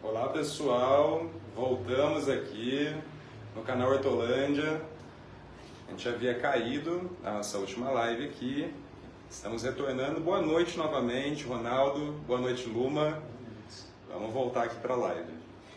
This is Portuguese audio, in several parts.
Olá pessoal, voltamos aqui no canal Hortolândia. A gente havia caído na nossa última live aqui, estamos retornando. Boa noite novamente, Ronaldo, boa noite, Luma. Vamos voltar aqui para a live.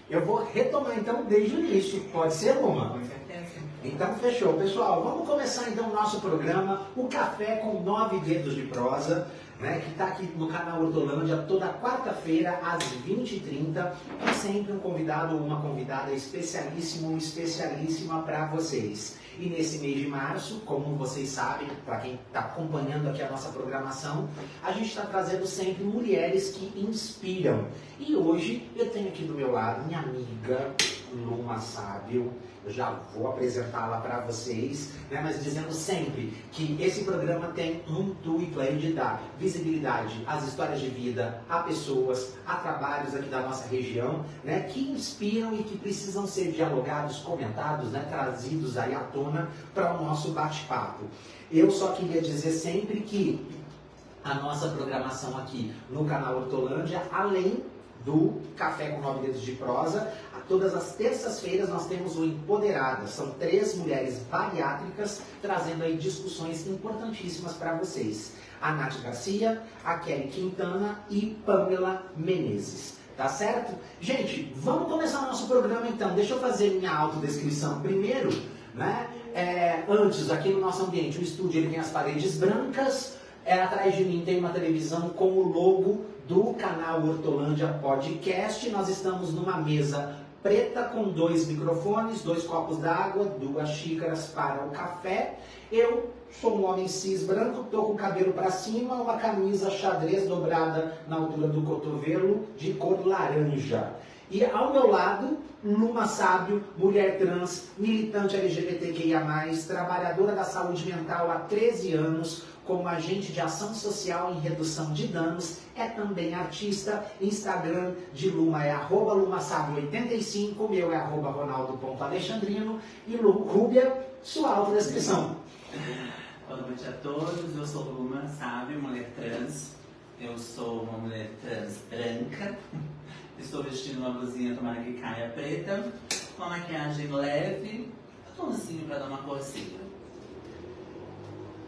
Eu vou retomar então desde o início, pode ser, Luma? Com certeza. Então fechou, pessoal. Vamos começar então o nosso programa, o Café com 9 Dedos de Prosa, né, que está aqui no canal Hortolândia toda quarta-feira às 20h30, e sempre um convidado ou uma convidada especialíssimo ou especialíssima para vocês. E nesse mês de março, como vocês sabem, para quem está acompanhando aqui a nossa programação, a gente está trazendo sempre mulheres que inspiram. E hoje eu tenho aqui do meu lado minha amiga Luma Sábio. Eu já vou apresentá-la para vocês, né? Mas dizendo sempre que esse programa tem um intuito aí de dar visibilidade às histórias de vida, a pessoas, a trabalhos aqui da nossa região, né? Que inspiram e que precisam ser dialogados, comentados, né? Trazidos aí à tona para o nosso bate-papo. Eu só queria dizer sempre que a nossa programação aqui no canal Hortolândia, além do Café com 9 Dedos de Prosa, todas as terças-feiras nós temos o Empoderadas. São 3 mulheres bariátricas trazendo aí discussões importantíssimas para vocês. A Nath Garcia, a Kelly Quintana e Pamela Menezes. Tá certo? Gente, vamos começar o nosso programa então. Deixa eu fazer minha autodescrição primeiro, né? Antes, aqui no nosso ambiente, o estúdio ele tem as paredes brancas. Atrás de mim tem uma televisão com o logo do canal Hortolândia Podcast. Nós estamos numa mesa preta com 2 microfones, 2 copos d'água, 2 xícaras para o café. Eu sou um homem cis branco, estou com o cabelo para cima, uma camisa xadrez dobrada na altura do cotovelo de cor laranja. E ao meu lado, Luma Sábio, mulher trans, militante LGBTQIA+, trabalhadora da saúde mental há 13 anos, como agente de ação social em redução de danos, é também artista. Instagram de Luma é @lumasábio85, meu é @ronaldo.alexandrino, e Rúbia, sua autodescrição. Boa noite a todos, eu sou Luma Sábio, mulher trans. Eu sou uma mulher trans branca. Estou vestindo uma blusinha, tomara que caia preta, com uma maquiagem leve, um tonzinho para dar uma corzinha.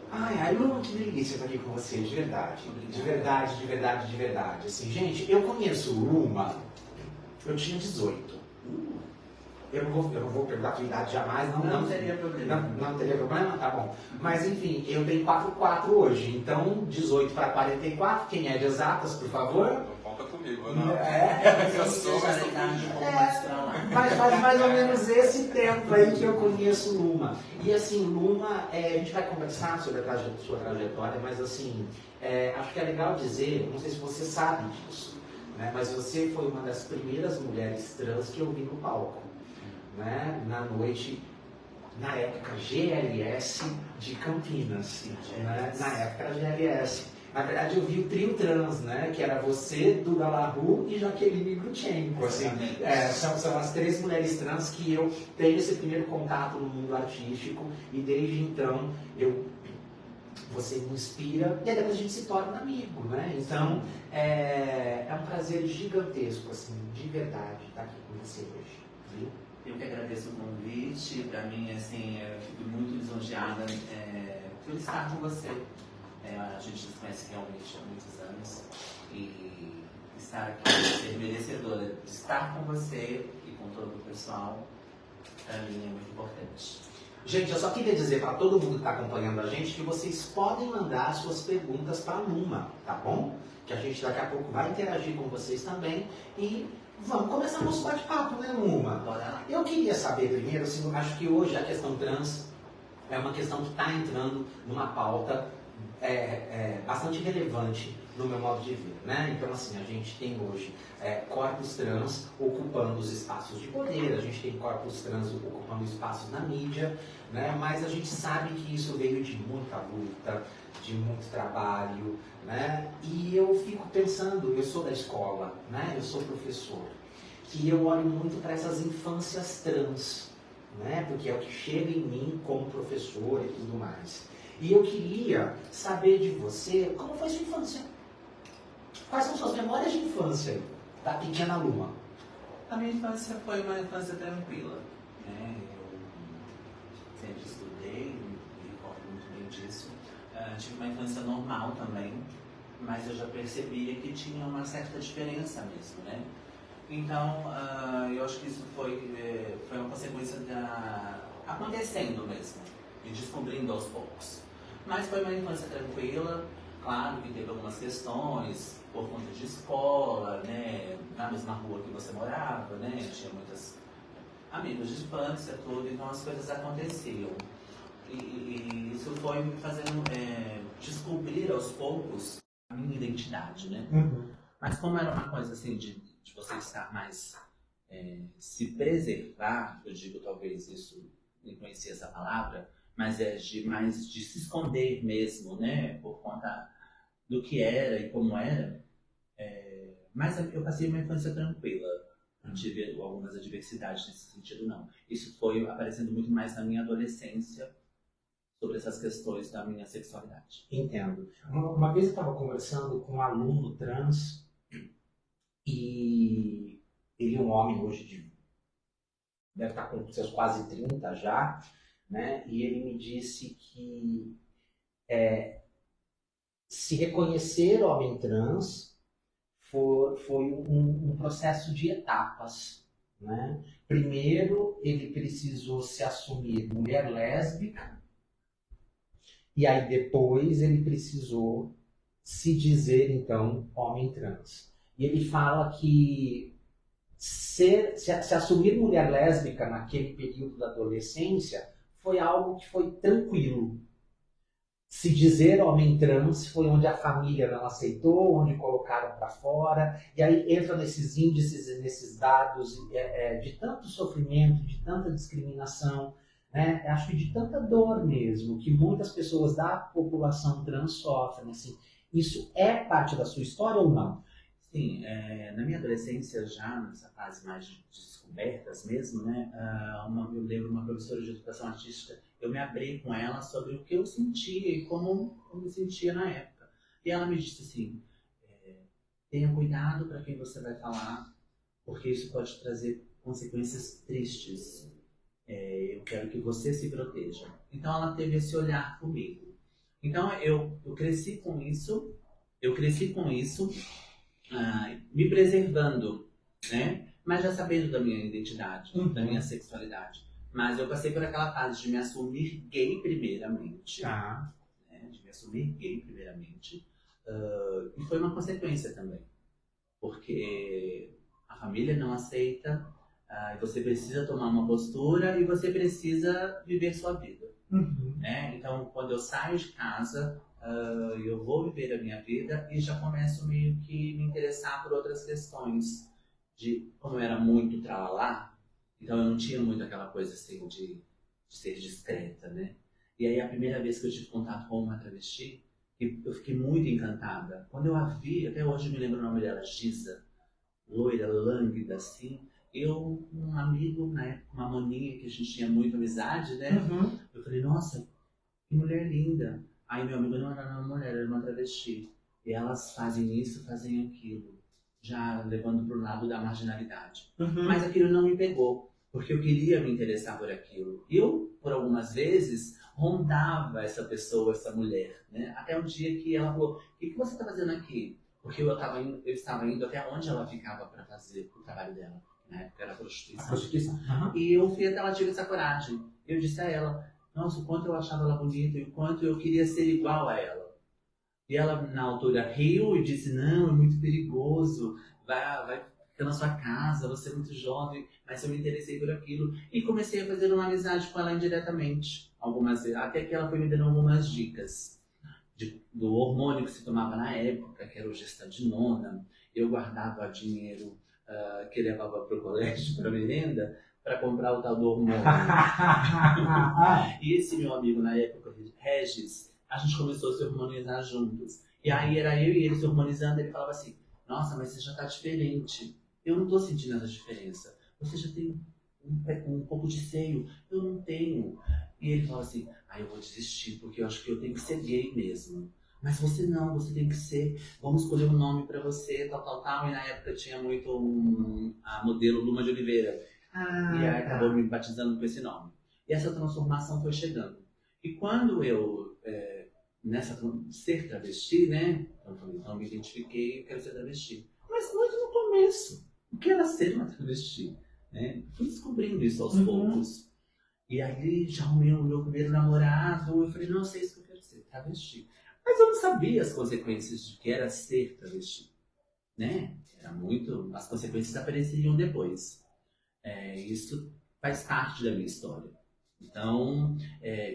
Ai, Luma, que delícia estar aqui com você, de verdade. De verdade, de verdade, de verdade. Assim, gente, eu conheço Luma, eu tinha 18. Eu não vou perguntar a tua idade jamais, não teria problema. Não teria problema? Tá bom. Mas enfim, eu tenho 44 hoje, então 18 para 44, quem é de exatas, por favor? Não conta comigo, não. Eu sou mais faz mais ou menos esse tempo aí que eu conheço Luma. E assim, Luma, a gente vai conversar sobre a sua trajetória, mas assim, acho que é legal dizer, não sei se você sabe disso, né, mas você foi uma das primeiras mulheres trans que eu vi no palco. Né, na noite, na época GLS de Campinas, né, na época GLS. Na verdade eu vi o trio trans, né, que era você, Duda Lahu e Jaqueline Grutchenko. Assim, são as 3 mulheres trans que eu tenho esse primeiro contato no mundo artístico, e desde então você me inspira e aí depois a gente se torna amigo, né? Então é um prazer gigantesco, assim, de verdade, estar aqui com você hoje, viu? Eu que agradeço o convite. Para mim, assim, eu fico muito lisonjeada por estar com você. A gente se conhece realmente há muitos anos, e estar aqui, ser merecedora de estar com você e com todo o pessoal, para mim é muito importante. Gente, eu só queria dizer para todo mundo que está acompanhando a gente que vocês podem mandar suas perguntas para a Luma, tá bom? Que a gente daqui a pouco vai interagir com vocês também, e vamos começar nosso bate-papo, né, Luma? Bora lá. Eu queria saber primeiro, assim, acho que hoje a questão trans é uma questão que está entrando numa pauta bastante relevante no meu modo de ver, né? Então, assim, a gente tem hoje corpos trans ocupando os espaços de poder, a gente tem corpos trans ocupando espaços na mídia, né? Mas a gente sabe que isso veio de muita luta, de muito trabalho, né? E eu fico pensando, eu sou da escola, né? Eu sou professor, e eu olho muito para essas infâncias trans, né? Porque é o que chega em mim como professor e tudo mais. E eu queria saber de você, como foi sua infância? Quais são suas memórias de infância da pequena Luma? A minha infância foi uma infância tranquila, né? Eu sempre estudei, me recordo muito bem disso. Tive uma infância normal também, mas eu já percebia que tinha uma certa diferença mesmo, né? Então, eu acho que isso foi uma consequência acontecendo mesmo, e descobrindo aos poucos. Mas foi uma infância tranquila, claro que teve algumas questões, por conta de escola, né? Na mesma rua que você morava, né? Tinha muitos amigos de infância, tudo, então as coisas aconteciam. E isso foi me fazendo descobrir aos poucos a minha identidade, né? Uhum. Mas como era uma coisa assim de você estar mais se preservar, eu digo talvez isso, nem conhecia essa palavra, mas mais de se esconder mesmo, né? Por conta do que era e como era. Mas eu passei uma infância tranquila. Não tive algumas adversidades nesse sentido, não. Isso foi aparecendo muito mais na minha adolescência, sobre essas questões da minha sexualidade. Entendo. Uma vez eu estava conversando com um aluno trans e ele é um homem hoje deve estar com seus quase 30 já, né? E ele me disse que se reconhecer homem trans foi um processo de etapas, né? Primeiro ele precisou se assumir mulher lésbica, e aí depois ele precisou se dizer, então, homem trans. E ele fala que se assumir mulher lésbica naquele período da adolescência foi algo que foi tranquilo. Se dizer homem trans foi onde a família não aceitou, onde colocaram para fora, e aí entra nesses índices e nesses dados de tanto sofrimento, de tanta discriminação, né? Acho que de tanta dor mesmo, que muitas pessoas da população trans sofrem. Assim, isso é parte da sua história ou não? Sim, na minha adolescência, já nessa fase mais de descobertas mesmo, né? Eu lembro uma professora de educação artística, eu me abri com ela sobre o que eu sentia e como eu me sentia na época. E ela me disse assim, tenha cuidado para quem você vai falar, porque isso pode trazer consequências tristes. Eu quero que você se proteja. Então ela teve esse olhar comigo. Então eu cresci com isso, me preservando, né? Mas já sabendo da minha identidade, da minha sexualidade. Mas eu passei por aquela fase de me assumir gay primeiramente. Né? De me assumir gay primeiramente. E foi uma consequência também. Porque a família não aceita, você precisa tomar uma postura e você precisa viver sua vida. Né? Então, quando eu saio de casa, eu vou viver a minha vida e já começo meio que me interessar por outras questões. Como eu era muito tralalá, então eu não tinha muito aquela coisa assim de ser discreta, né? E aí a primeira vez que eu tive contato com uma travesti, eu fiquei muito encantada. Quando eu a vi, até hoje eu me lembro o nome dela, Giza, loira, lânguida, assim. Um amigo, na época, uma maninha que a gente tinha muita amizade, né? Eu falei, nossa, que mulher linda. Aí meu amigo não era uma mulher, era uma travesti. E elas fazem isso, fazem aquilo, já levando para o lado da marginalidade. Mas aquilo não me pegou, porque eu queria me interessar por aquilo. Eu, por algumas vezes, rondava essa pessoa, essa mulher, né? Até um dia que ela falou, o que você está fazendo aqui? Porque eu estava indo até onde ela ficava para fazer o trabalho dela. Na época era prostituição. E eu fui até ela tive essa coragem. Eu disse a ela, nossa, o quanto eu achava ela bonita e o quanto eu queria ser igual a ela. E ela, na altura, riu e disse, não, é muito perigoso, vai ficar na sua casa, você é muito jovem, mas eu me interessei por aquilo. E comecei a fazer uma amizade com ela indiretamente, algumas vezes, até que ela foi me dando algumas dicas do hormônio que se tomava na época, que era o gestadinona. Eu guardava dinheiro que levava para o colégio, para a merenda, para comprar o tal do hormônio. E esse meu amigo na época, Regis, a gente começou a se hormonizar juntos. E aí era eu e ele se hormonizando, ele falava assim, nossa, mas você já tá diferente. Eu não tô sentindo essa diferença. Você já tem um pouco de seio. Eu não tenho. E ele falava assim, eu vou desistir, porque eu acho que eu tenho que ser gay mesmo. Mas você não, você tem que ser, vamos escolher um nome pra você, tal, tal, tal. E na época tinha muito a modelo Luma de Oliveira. E aí acabou me batizando com esse nome. E essa transformação foi chegando. E quando eu, ser travesti, né? Eu falei, então me identifiquei, eu quero ser travesti. Mas muito no começo. O que era ser uma travesti? Né? Fui descobrindo isso aos poucos. E ali já arrumei o meu primeiro namorado. Eu falei, não, sei isso que eu quero ser, travesti. Mas eu não sabia as consequências de que era ser travesti. Né? Era muito. As consequências apareceriam depois. Isso faz parte da minha história. Então,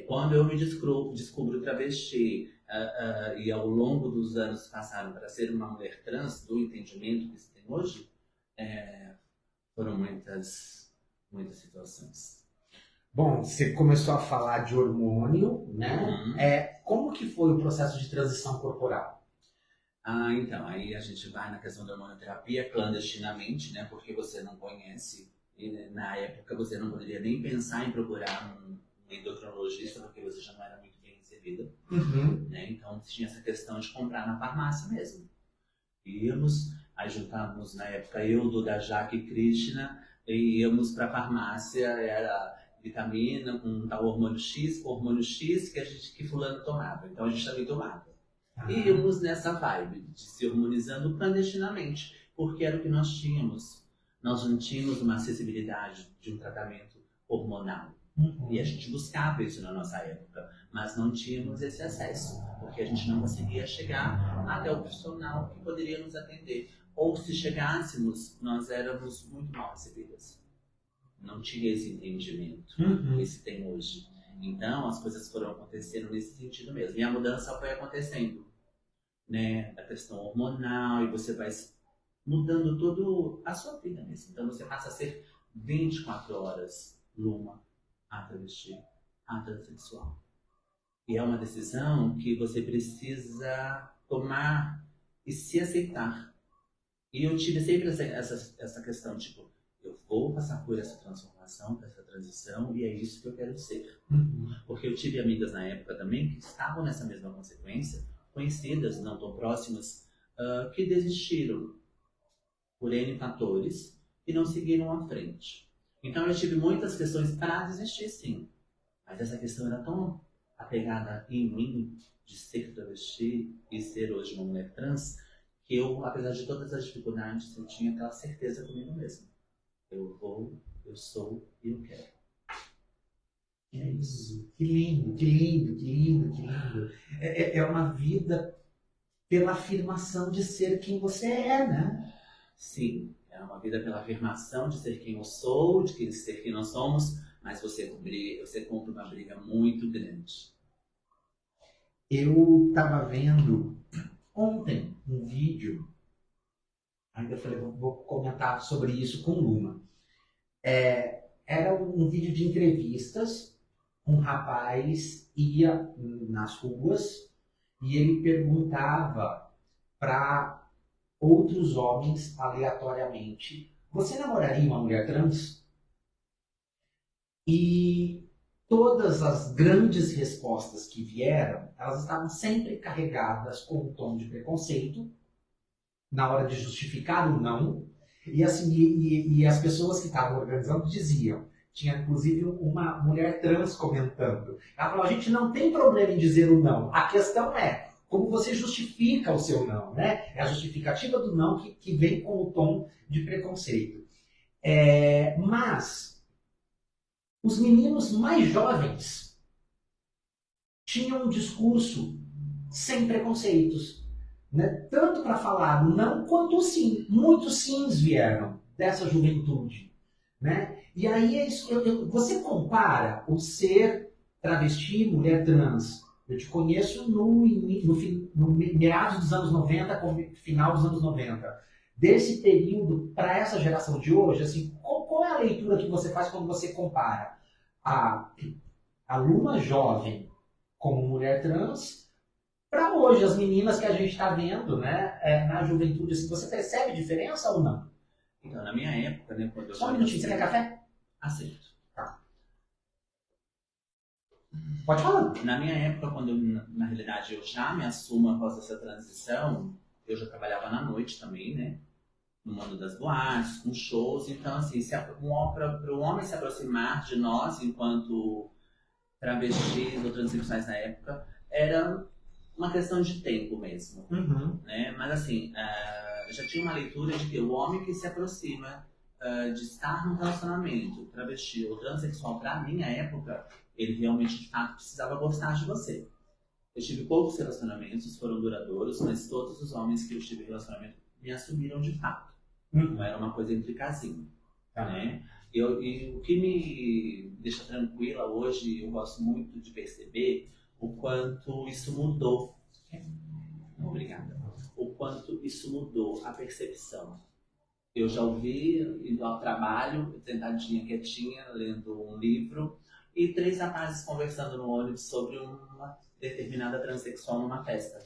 quando eu me descubro travesti e ao longo dos anos passaram para ser uma mulher trans, do entendimento que se tem hoje, foram muitas situações. Bom, você começou a falar de hormônio, né? Como que foi o processo de transição corporal? Então, aí a gente vai na questão da hormonoterapia clandestinamente, né? Porque você não conhece. E na época você não poderia nem pensar em procurar um endocrinologista, porque você já não era muito bem recebida. Né? Então tinha essa questão de comprar na farmácia mesmo. Íamos, aí juntávamos na época eu, Duda, Jaque e Krishna, e íamos para a farmácia, era vitamina com tal hormônio X que fulano tomava. Então a gente também tomava. E íamos nessa vibe de se hormonizando clandestinamente, porque era o que nós tínhamos. Nós não tínhamos uma acessibilidade de um tratamento hormonal. E a gente buscava isso na nossa época, mas não tínhamos esse acesso, porque a gente não conseguia chegar até o profissional que poderia nos atender. Ou se chegássemos, nós éramos muito mal recebidas. Não tinha esse entendimento que se tem hoje. Então as coisas foram acontecendo nesse sentido mesmo. E a mudança foi acontecendo, né? A questão hormonal, e você vai mudando toda a sua vida mesmo. Então você passa a ser 24 horas Luma, a travesti, a transexual. E é uma decisão que você precisa tomar e se aceitar. E eu tive sempre essa questão, tipo, eu vou passar por essa transformação, por essa transição, e é isso que eu quero ser. Porque eu tive amigas na época também que estavam nessa mesma consequência, conhecidas, não tão próximas, que desistiram por N fatores e não seguiram à frente. Então eu tive muitas questões para desistir, sim. Mas essa questão era tão apegada em mim, de ser travesti e ser hoje uma mulher trans, que eu, apesar de todas as dificuldades, eu tinha aquela certeza comigo mesmo. Eu vou, eu sou e eu quero. E é isso. Que lindo, que lindo, que lindo, que lindo. É uma vida pela afirmação de ser quem você é, né? Sim, é uma vida pela afirmação de ser quem eu sou, de ser quem nós somos, mas você compra uma briga muito grande. Eu estava vendo ontem um vídeo, ainda falei, vou comentar sobre isso com Luma. Era um vídeo de entrevistas, um rapaz ia nas ruas e ele perguntava para outros homens aleatoriamente: você namoraria uma mulher trans? E todas as grandes respostas que vieram, elas estavam sempre carregadas com um tom de preconceito, na hora de justificar o não. E assim, e as pessoas que estavam organizando diziam, tinha inclusive uma mulher trans comentando. Ela falou: a gente não tem problema em dizer o não, a questão é como você justifica o seu não, né? É a justificativa do não que vem com o tom de preconceito. Mas os meninos mais jovens tinham um discurso sem preconceitos, né? Tanto para falar o não quanto o sim. Muitos sims vieram dessa juventude, né? E aí é isso, você compara o ser travesti, mulher trans. Eu te conheço no meados dos anos 90, com final dos anos 90. Desse período para essa geração de hoje, assim, qual é a leitura que você faz quando você compara a Luma jovem como mulher trans para hoje, as meninas que a gente está vendo, né, na juventude? Assim, você percebe diferença ou não? Então, na minha época, né, quando eu... Só um minutinho, você quer café? Aceito. Tá. Pode falar. Na minha época, quando na realidade eu já me assumo após essa transição, eu já trabalhava na noite também, né? No mundo das boates, com shows. Então, assim, para o homem se aproximar de nós enquanto travestis ou transexuais na época, era uma questão de tempo mesmo. Né? Mas, assim, já tinha uma leitura de que o homem que se aproxima de estar num relacionamento travesti ou transexual, para a minha época, ele realmente, de fato, precisava gostar de você. Eu tive poucos relacionamentos, foram duradouros, mas todos os homens que eu tive relacionamento me assumiram de fato. Não era uma coisa entre casinho. Né? E o que me deixa tranquila hoje, eu gosto muito de perceber o quanto isso mudou. Obrigada. O quanto isso mudou a percepção. Eu já ouvi, indo ao trabalho, sentadinha, quietinha, lendo um livro, e 3 rapazes conversando no ônibus sobre uma determinada transexual numa festa.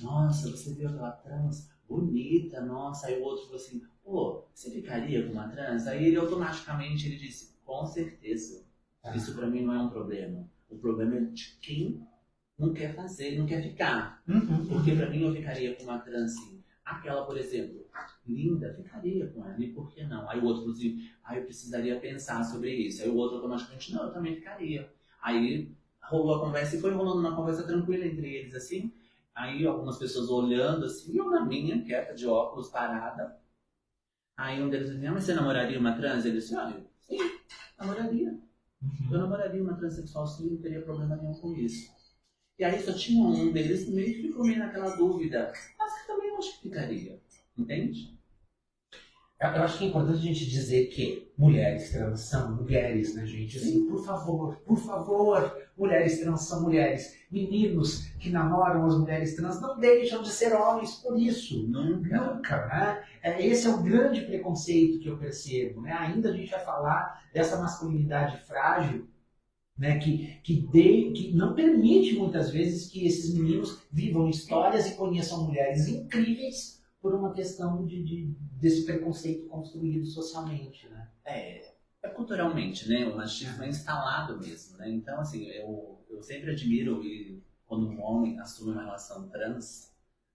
Nossa, você viu aquela trans? Bonita, nossa. Aí o outro falou assim, pô, você ficaria com uma trans? Aí ele automaticamente ele disse, com certeza. Isso pra mim não é um problema. O problema é de quem não quer fazer, não quer ficar. Porque pra mim eu ficaria com uma trans sim. Aquela, por exemplo, linda, ficaria com ela, e por que não? Aí o outro falou assim, eu precisaria pensar sobre isso. Aí o outro automaticamente, não, eu também ficaria. Aí rolou a conversa e foi rolando uma conversa tranquila entre eles, assim. Aí algumas pessoas olhando assim, e eu na minha, quieta, de óculos, parada. Aí um deles disse, mas você namoraria uma trans? Ele disse, sim, namoraria. Eu namoraria uma transexual sim, não teria problema nenhum com isso. E aí só tinha um deles que meio que ficou meio naquela dúvida, mas que também eu acho que ficaria, entende? Eu acho que é importante a gente dizer que mulheres trans são mulheres, né, gente? Assim, por favor, mulheres trans são mulheres. Meninos que namoram as mulheres trans não deixam de ser homens por isso. Nunca, né? Esse é o grande preconceito que eu percebo, né? Ainda a gente vai falar dessa masculinidade frágil, né, que não permite muitas vezes que esses meninos vivam histórias e conheçam mulheres incríveis por uma questão desse preconceito construído socialmente, né? É culturalmente, né? O machismo é instalado mesmo, né? Então, assim, eu sempre admiro quando um homem assume uma relação trans,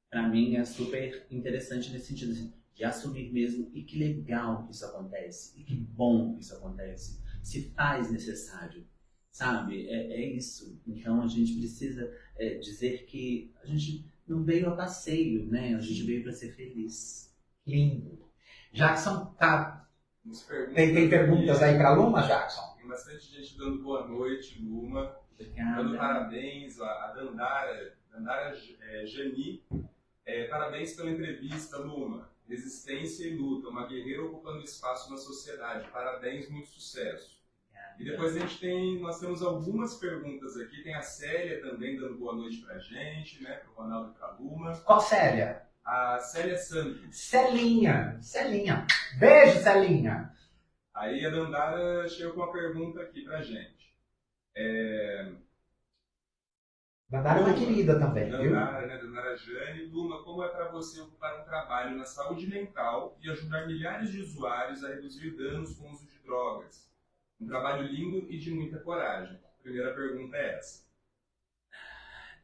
para mim é super interessante nesse sentido, assim, de assumir mesmo, e que legal que isso acontece, e que bom que isso acontece, se faz necessário, sabe? É isso. Então, a gente precisa dizer que a gente não veio a passeio, né? A gente veio para ser feliz. Lindo. Jackson, tá. Tem perguntas aí para a Luma, Jackson? Tem bastante gente dando boa noite, Luma. Obrigada. Dando parabéns a Dandara Jani. Parabéns pela entrevista, Luma. Resistência e luta, uma guerreira ocupando espaço na sociedade. Parabéns, muito sucesso. E depois nós temos algumas perguntas aqui. Tem a Célia também dando boa noite pra gente, né? Pro Ronaldo e pra Luma. Qual Célia? A Célia Santos. Celinha. Beijo, Celinha. Aí a Dandara chegou com uma pergunta aqui pra gente. Dandara é uma querida também, viu? Dandara Jane. Luma, como é para você ocupar um trabalho na saúde mental e ajudar milhares de usuários a reduzir danos com o uso de drogas? Um trabalho lindo e de muita coragem. A primeira pergunta é essa.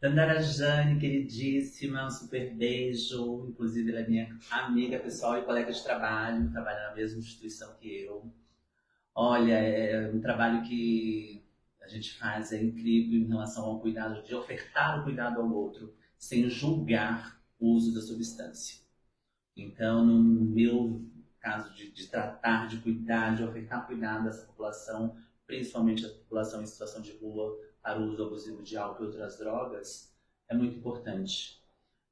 Dandara Jane, queridíssima, um super beijo. Inclusive, ela é minha amiga pessoal e colega de trabalho, trabalha na mesma instituição que eu. Olha, é um trabalho que a gente faz é incrível em relação ao cuidado, de ofertar o cuidado ao outro, sem julgar o uso da substância. Então, no meu caso de tratar, de cuidar, de ofertar cuidado a essa população, principalmente a população em situação de rua, para o uso abusivo de álcool e outras drogas, é muito importante.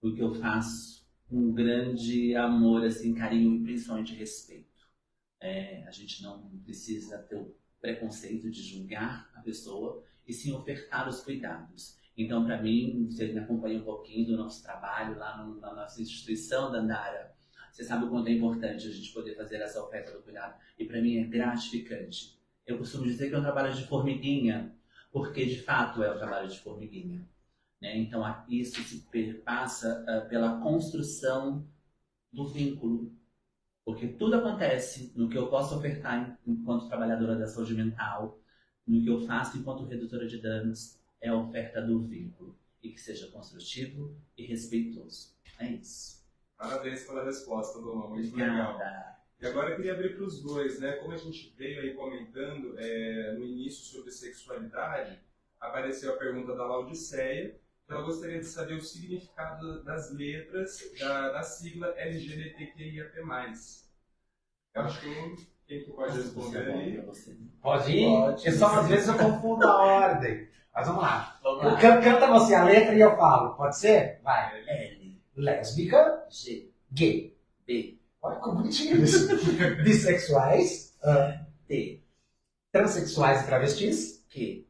O que eu faço com grande amor, assim, carinho e principalmente respeito. A gente não precisa ter o preconceito de julgar a pessoa e sim ofertar os cuidados. Então, para mim, você me acompanha um pouquinho do nosso trabalho lá na nossa instituição, Dandara, você sabe o quanto é importante a gente poder fazer essa oferta do cuidado. E para mim é gratificante. Eu costumo dizer que é um trabalho de formiguinha, porque de fato é um trabalho de formiguinha. Né? Então isso se perpassa pela construção do vínculo. Porque tudo acontece no que eu posso ofertar enquanto trabalhadora da saúde mental, no que eu faço enquanto redutora de danos é a oferta do vínculo e que seja construtivo e respeitoso. É isso. Parabéns pela resposta, Doma, muito legal. E agora eu queria abrir para os dois, né? Como a gente veio aí comentando no início sobre sexualidade, apareceu a pergunta da Laudiceia, que ela gostaria de saber o significado das letras da sigla LGBTQIAP+. Eu acho que quem que pode responder aí? Pode ir? Pode. Às vezes eu confundo a ordem. Mas vamos lá. Vamos lá. Canta você a letra e eu falo. Pode ser? Vai. L, Lésbica, G, gay. B, Olha como bonitinho isso. Bissexuais, T, transexuais e travestis, Q,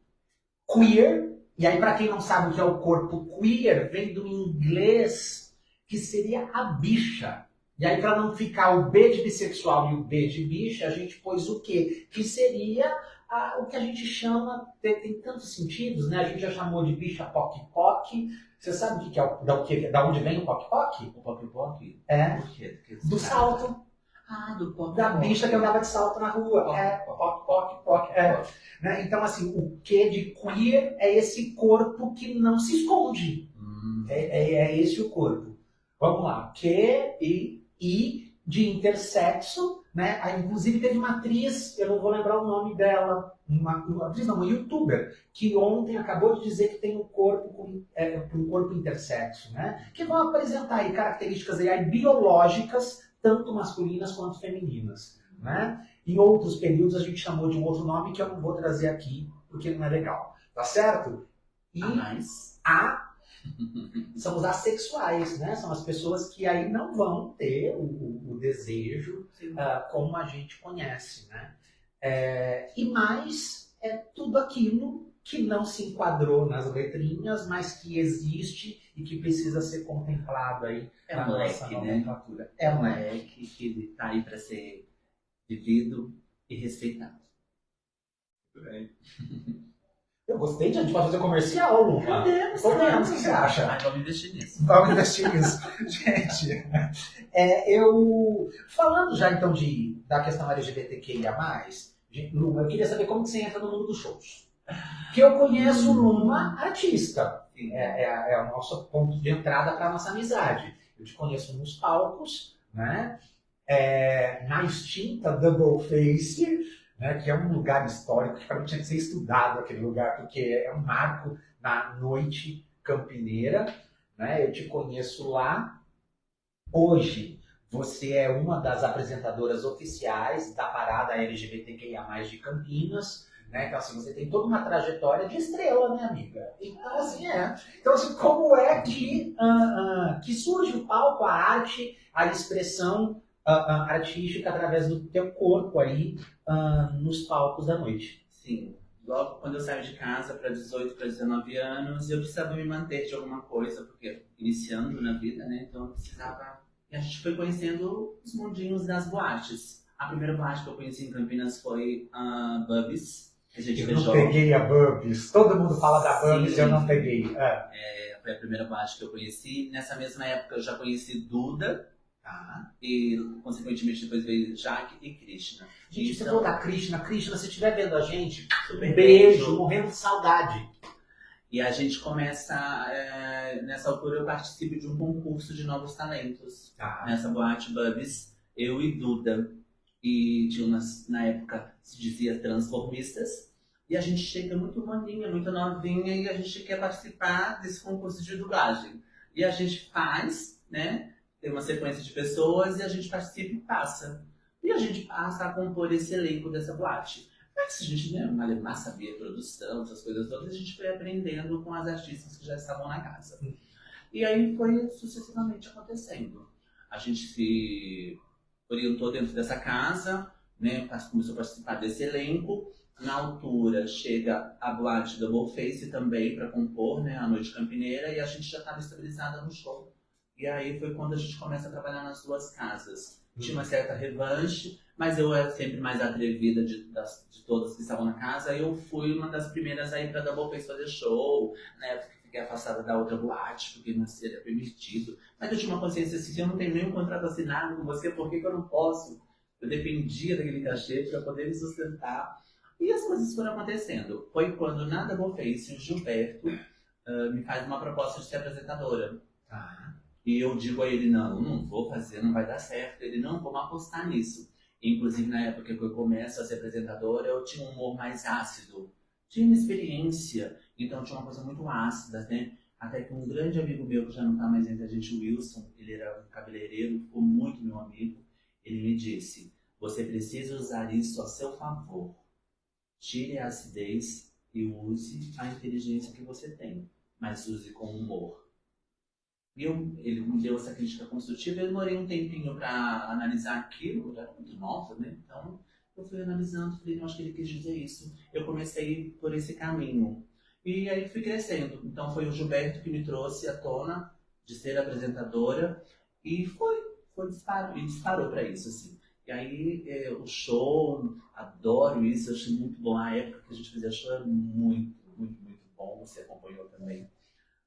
queer. E aí, para quem não sabe o que é o corpo queer, vem do inglês, que seria a bicha. E aí, para não ficar o B de bissexual e o B de bicha, a gente pôs o quê? Que seria o que a gente chama, tem tantos sentidos, né? A gente já chamou de bicha poc-poc. Você sabe o que é da onde vem o poc-poc? o poc-poc? É. Por quê? Do salto. Ah, do poc-poc. Da bicha que andava de salto na rua. Poc-poc. Né? Então, assim, o que de queer é esse corpo que não se esconde. É esse o corpo. Vamos lá. Q e de intersexo, né? Aí, inclusive teve uma atriz, eu não vou lembrar o nome dela, uma atriz não, uma youtuber, que ontem acabou de dizer que tem um corpo um corpo intersexo, né? Que vão apresentar aí características aí biológicas, tanto masculinas quanto femininas, né? Em outros períodos a gente chamou de um outro nome que eu não vou trazer aqui, porque não é legal, tá certo? E são os assexuais, né? São as pessoas que aí não vão ter o desejo como a gente conhece, né? E mais é tudo aquilo que não se enquadrou nas letrinhas, mas que existe e que precisa ser contemplado aí na nossa nomenclatura. Né? É um leque que está aí para ser vivido e respeitado. Muito bem. Eu gostei, a gente pode fazer comercial, Lu. Podemos, o que você acha? Vamos investir nisso. Vamos investir nisso. Gente, falando já então da questão LGBTQIA+, Lu, eu queria saber como que você entra no mundo dos shows. Que eu conheço uma artista. É o nosso ponto de entrada para a nossa amizade. Eu te conheço nos palcos, né? Na extinta Double Face, né, que é um lugar histórico que para mim tinha que ser estudado aquele lugar, porque é um marco na noite campineira, né? Eu te conheço lá. Hoje você é uma das apresentadoras oficiais da parada LGBTQIA+, de Campinas, né? Então assim, você tem toda uma trajetória de estrela, né, amiga? Então assim, Então assim, como é que surge o palco, a arte, a expressão artística através do teu corpo aí nos palcos da noite? Sim, logo quando eu saio de casa para 18, para 19 anos, eu precisava me manter de alguma coisa, porque iniciando na vida, né, então eu precisava... E a gente foi conhecendo os mundinhos das boates. A primeira boate que eu conheci em Campinas foi a Bubbies, que a gente Eu não peguei a Bubbies, todo mundo fala da Bubbies e eu não peguei. Foi a primeira boate que eu conheci. Nessa mesma época eu já conheci Duda, e consequentemente depois veio Jaque e Krishna. Gente, você falou da Krishna. Krishna, se estiver vendo a gente, um beijo, morrendo de saudade. E a gente começa, nessa altura eu participo de um concurso de novos talentos. Nessa boate Bubbies, eu e Duda. E tinha na época, se dizia transformistas. E a gente chega muito maninha, muito novinha, e a gente quer participar desse concurso de dublagem. E a gente faz, né? Tem uma sequência de pessoas e a gente participa e passa. E a gente passa a compor esse elenco dessa boate. Mas a gente, né, malemar sabia produção, essas coisas todas, a gente foi aprendendo com as artistas que já estavam na casa. E aí foi sucessivamente acontecendo. A gente se orientou dentro dessa casa, né, começou a participar desse elenco. Na altura chega a boate Double Face também para compor, né, a noite campineira, e a gente já estava estabilizada no show. E aí foi quando a gente começa a trabalhar nas duas casas. Tinha uma certa revanche, mas eu era sempre mais atrevida de todas que estavam na casa. Eu fui uma das primeiras a ir para Double Face fazer show, né? Fiquei afastada da outra boate, porque não seria permitido. Mas eu tinha uma consciência assim, se eu não tenho nenhum contrato assinado com você, por que eu não posso? Eu dependia daquele cachê para poder me sustentar. E as coisas foram acontecendo. Foi quando na Double Face o Gilberto me faz uma proposta de ser apresentadora. E eu digo a ele, não vou fazer, não vai dar certo. Ele, não, vamos apostar nisso. Inclusive, na época que eu começo a ser apresentadora, eu tinha um humor mais ácido. Tinha uma experiência, então tinha uma coisa muito ácida, né? Até que um grande amigo meu, que já não está mais entre a gente, o Wilson, ele era um cabeleireiro, ficou muito meu amigo, ele me disse, você precisa usar isso a seu favor. Tire a acidez e use a inteligência que você tem, mas use com humor. E ele me deu essa crítica construtiva, eu demorei um tempinho para analisar aquilo, eu era muito nova, né? Então, eu fui analisando, falei, não, acho que ele quis dizer isso. Eu comecei por esse caminho. E aí fui crescendo. Então, foi o Gilberto que me trouxe à tona de ser apresentadora e disparou para isso, assim. E aí, o show, adoro isso, eu achei muito bom. A época que a gente fazia show era muito, muito, muito bom, você acompanhou também.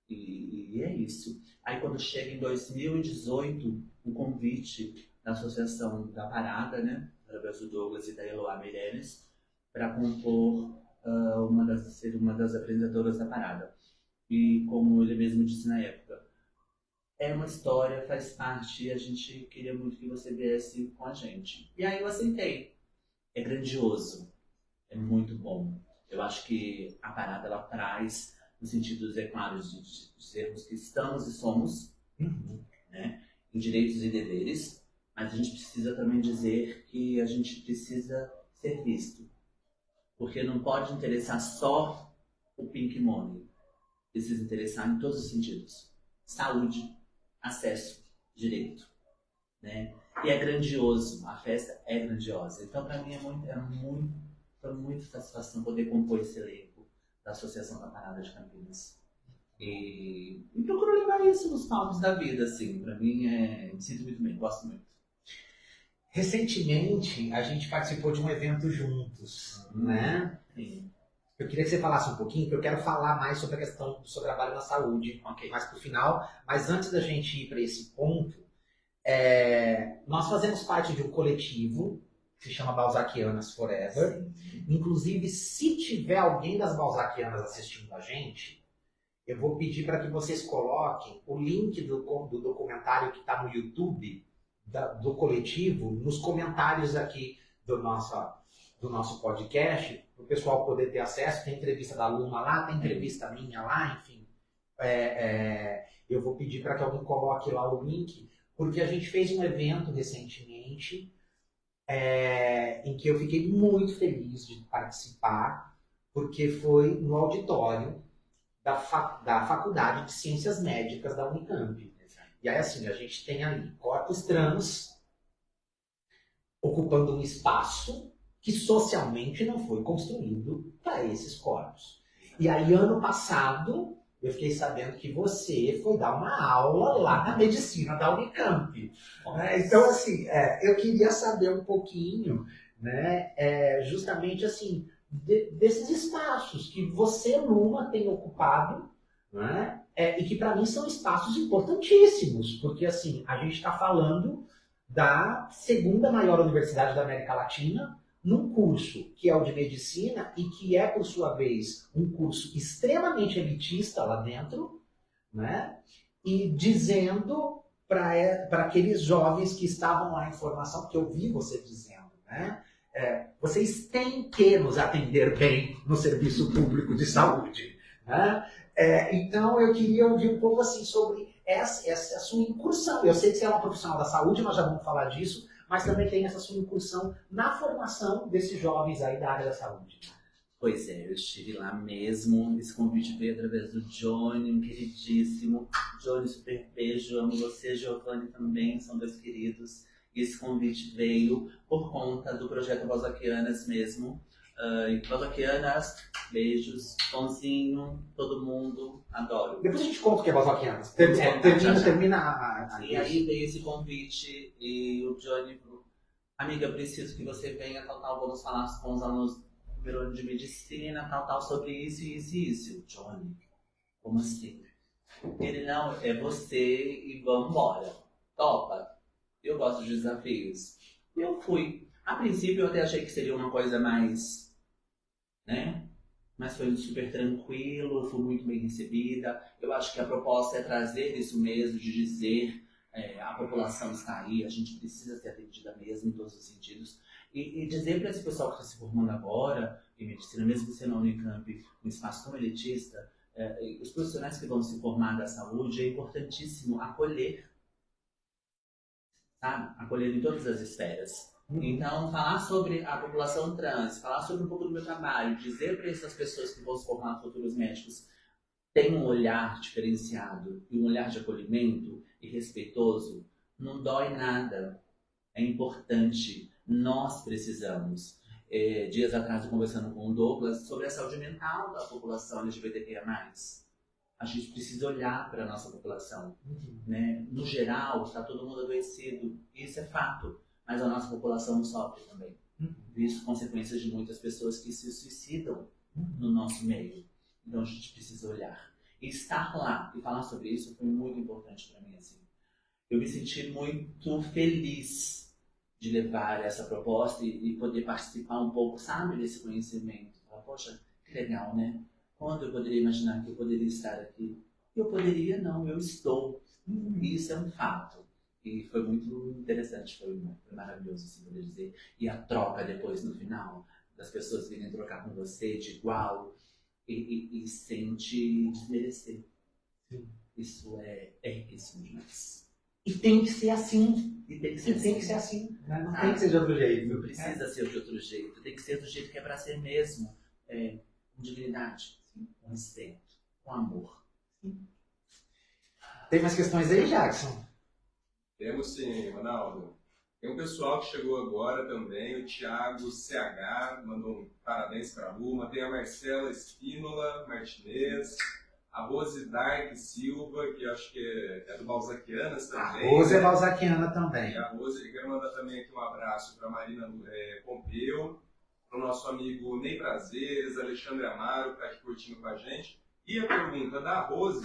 E é isso. Aí quando chega em 2018, um convite da Associação da Parada, né, através do Douglas e da Eloá Meirelles, para compor ser uma das apresentadoras da Parada. E como ele mesmo disse na época, é uma história, faz parte, e a gente queria muito que você viesse com a gente. E aí eu aceitei. É grandioso, é muito bom. Eu acho que a Parada, ela traz no sentido, é claro, de dizermos que estamos e somos, né, em direitos e deveres, mas a gente precisa também dizer que a gente precisa ser visto. Porque não pode interessar só o pink money. Precisa interessar em todos os sentidos. Saúde, acesso, direito. Né? E é grandioso, a festa é grandiosa. Então, para mim, foi muita satisfação poder compor esse elenco da Associação da Parada de Campinas. E procuro levar isso nos palcos da vida, assim. Pra mim, me sinto muito bem, gosto muito. Recentemente, a gente participou de um evento juntos, né? Sim. Eu queria que você falasse um pouquinho, porque eu quero falar mais sobre a questão do seu trabalho na saúde, mais pro final. Mas antes da gente ir para esse ponto, nós fazemos parte de um coletivo que se chama Balzaquianas Forever. Inclusive, se tiver alguém das Balzaquianas assistindo a gente, eu vou pedir para que vocês coloquem o link do documentário que está no YouTube do coletivo, nos comentários aqui do nosso podcast, para o pessoal poder ter acesso. Tem entrevista da Luma lá, tem entrevista minha lá, enfim. Eu vou pedir para que alguém coloque lá o link, porque a gente fez um evento recentemente em que eu fiquei muito feliz de participar, porque foi no auditório da Faculdade de Ciências Médicas da Unicamp. E aí, assim, a gente tem ali corpos trans ocupando um espaço que socialmente não foi construído para esses corpos. E aí, ano passado, eu fiquei sabendo que você foi dar uma aula lá na medicina da Unicamp. Então, assim, eu queria saber um pouquinho, né, justamente assim, desses espaços que você, Luma, tem ocupado, né, e que para mim são espaços importantíssimos, porque assim, a gente está falando da segunda maior universidade da América Latina, num curso que é o de medicina e que é, por sua vez, um curso extremamente elitista lá dentro, né? E dizendo para aqueles jovens que estavam lá em formação, que eu vi você dizendo, né? Vocês têm que nos atender bem no serviço público de saúde, né? Então, eu queria ouvir um pouco assim sobre essa sua incursão. Eu sei que você é uma profissional da saúde, nós já vamos falar disso, mas também tem essa sua incursão na formação desses jovens aí da área da saúde. Pois é, eu estive lá mesmo. Esse convite veio através do Johnny, um queridíssimo. Johnny, super beijo, amo você, Giovanni também, são dois queridos. E esse convite veio por conta do projeto Balzaquianas mesmo. Balzaquianas, beijos, Tonzinho, todo mundo, adoro. Depois a gente conta o que é Balzaquianas. Termina. E aí veio esse convite e o Johnny falou, amiga, preciso que você venha, tal, vamos falar com os alunos do primeiro ano de medicina, tal, sobre isso, isso e isso. Johnny, como assim? Ele, não, é você e vamos embora. Topa. Eu gosto de desafios. E eu fui. A princípio eu até achei que seria uma coisa mais né? Mas foi super tranquilo, fui muito bem recebida. Eu acho que a proposta é trazer isso mesmo, de dizer a população está aí, a gente precisa ser atendida mesmo em todos os sentidos. E dizer para esse pessoal que está se formando agora em medicina, mesmo sendo a Unicamp um espaço tão elitista, os profissionais que vão se formar da saúde, é importantíssimo acolher, sabe? Acolher em todas as esferas. Então, falar sobre a população trans, falar sobre um pouco do meu trabalho, dizer para essas pessoas que vão se formar futuros médicos, tem um olhar diferenciado e um olhar de acolhimento e respeitoso, não dói nada. É importante, nós precisamos. Dias atrás, eu conversando com o Douglas sobre a saúde mental da população LGBTQIA+. A gente precisa olhar para a nossa população. Né? No geral, está todo mundo adoecido, isso é fato. Mas a nossa população sofre também. Visto consequências de muitas pessoas que se suicidam no nosso meio. Então a gente precisa olhar. E estar lá e falar sobre isso foi muito importante para mim. Assim. Eu me senti muito feliz de levar essa proposta e poder participar um pouco, sabe, desse conhecimento. Falar, poxa, que legal, né? Quando eu poderia imaginar que eu poderia estar aqui? Eu poderia, não, eu estou. E isso é um fato. E foi muito interessante, foi maravilhoso, assim, poder dizer. E a troca depois, no final, das pessoas virem trocar com você de igual e sem te desmerecer. Sim. Isso é riquíssimo demais. E tem que ser assim. E tem que ser assim. Né? Não tem que ser de outro jeito. Não precisa ser de outro jeito. Tem que ser do jeito que é para ser mesmo. Com dignidade, com respeito, com amor. Sim. Tem mais questões aí, Jackson? Temos sim, Ronaldo. Tem um pessoal que chegou agora também, o Thiago CH, mandou um parabéns para a Luma. Tem a Marcela Espínola Martinez, a Rose Dark Silva, que acho que é do Balzaquianas também. A Rose é balzaquiana também. E a Rose, eu quero mandar também aqui um abraço para a Marina Pompeu, para o nosso amigo Ney Prazeres, Alexandre Amaro, que está aqui curtindo com a gente. E a pergunta da Rose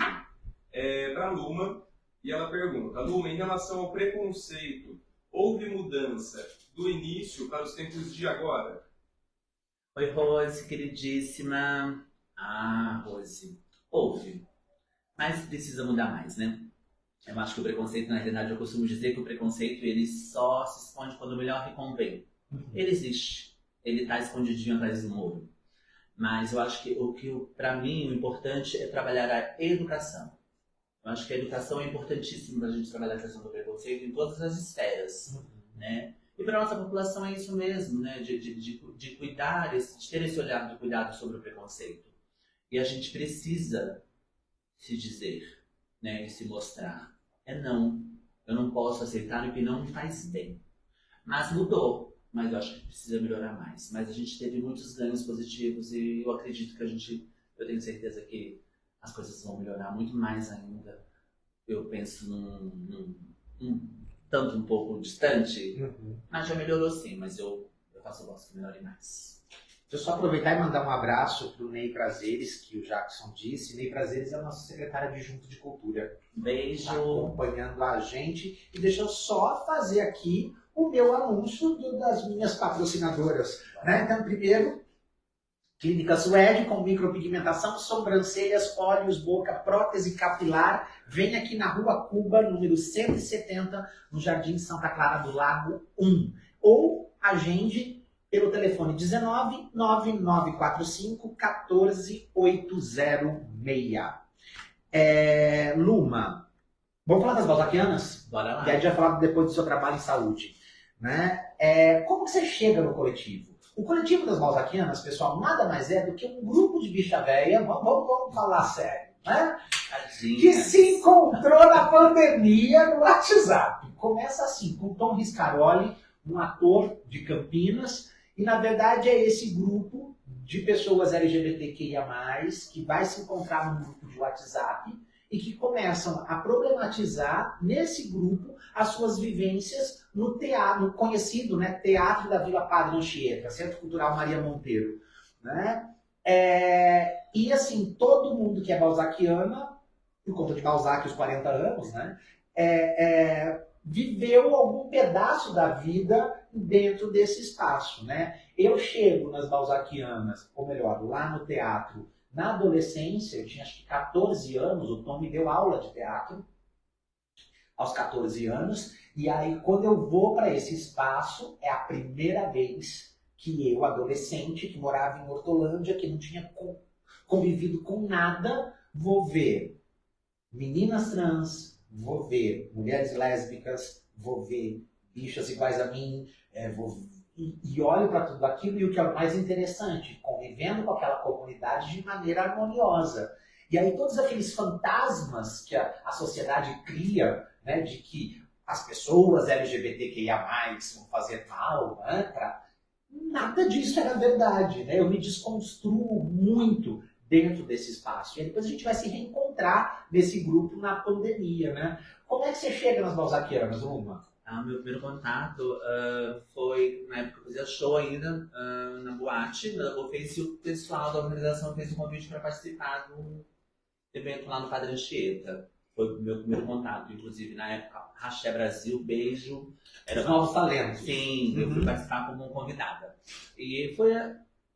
é para a Luma. E ela pergunta, Luma, em relação ao preconceito, houve mudança do início para os tempos de agora? Oi, Rose, queridíssima. Rose, houve. Mas precisa mudar mais, né? Eu acho que o preconceito, na realidade, eu costumo dizer que o preconceito, ele só se esconde quando o melhor lhe convém. Ele existe. Ele está escondidinho atrás do muro. Mas eu acho que para mim, o importante é trabalhar a educação. Eu acho que a educação é importantíssima para a gente trabalhar a questão do preconceito em todas as esferas, né? E para a nossa população é isso mesmo, né? De cuidar, de ter esse olhar de cuidado sobre o preconceito. E a gente precisa se dizer, né? E se mostrar. Não, eu não posso aceitar o que não me faz bem. Mas mudou, mas eu acho que precisa melhorar mais. Mas a gente teve muitos ganhos positivos e eu acredito que eu tenho certeza que as coisas vão melhorar muito mais ainda. Eu penso num tanto um pouco distante, mas já melhorou sim, mas eu faço o voto que melhore mais. Deixa eu só aproveitar e mandar um abraço para o Ney Prazeres, que o Jackson disse. Ney Prazeres é o nosso secretário adjunto de Cultura. Beijo. Tá acompanhando a gente. E deixa eu só fazer aqui o meu anúncio das minhas patrocinadoras. Né? Então, primeiro, Clínica Suede, com micropigmentação, sobrancelhas, olhos, boca, prótese capilar. Vem aqui na Rua Cuba, número 170, no Jardim Santa Clara do Lago 1. Ou agende pelo telefone 19 9945 14806. Luma, vamos falar das balzaquianas? Bora lá. E aí a gente vai falar depois do seu trabalho em saúde. Né? Como que você chega no coletivo? O coletivo das balzaquianas, pessoal, nada mais é do que um grupo de bicha véia, vamos falar sério, né? Que se encontrou na pandemia no WhatsApp. Começa assim, com Tom Riscaroli, um ator de Campinas, e na verdade é esse grupo de pessoas LGBTQIA+, que vai se encontrar num grupo de WhatsApp e que começam a problematizar nesse grupo as suas vivências no teatro, no conhecido, né, Teatro da Vila Padre Anchieta, Centro Cultural Maria Monteiro. Né? E assim, todo mundo que é balzaquiana, por conta de Balzac os 40 anos, né, viveu algum pedaço da vida dentro desse espaço, né? Eu chego nas Balzaquianas, ou melhor, lá no teatro, na adolescência, eu tinha acho que 14 anos, o Tom me deu aula de teatro aos 14 anos, e aí quando eu vou para esse espaço, é a primeira vez que eu, adolescente, que morava em Hortolândia, que não tinha convivido com nada, vou ver meninas trans, vou ver mulheres lésbicas, vou ver bichas iguais a mim, e olho para tudo aquilo, e o que é o mais interessante, convivendo com aquela comunidade de maneira harmoniosa. E aí todos aqueles fantasmas que a sociedade cria, né, de que as pessoas LGBTQIA+, vão fazer mal, né, nada disso era verdade. Né? Eu me desconstruo muito dentro desse espaço. E depois a gente vai se reencontrar nesse grupo na pandemia. Né? Como é que você chega nas Balzaquianas, Luma? Meu primeiro contato foi na época que eu fazia show ainda, na boate, na Boface, e o pessoal da organização fez um convite para participar do evento lá no Padre Anchieta. Foi o meu primeiro contato, inclusive na época, Raché Brasil, beijo. Era novos talentos. Sim, eu fui participar como convidada. E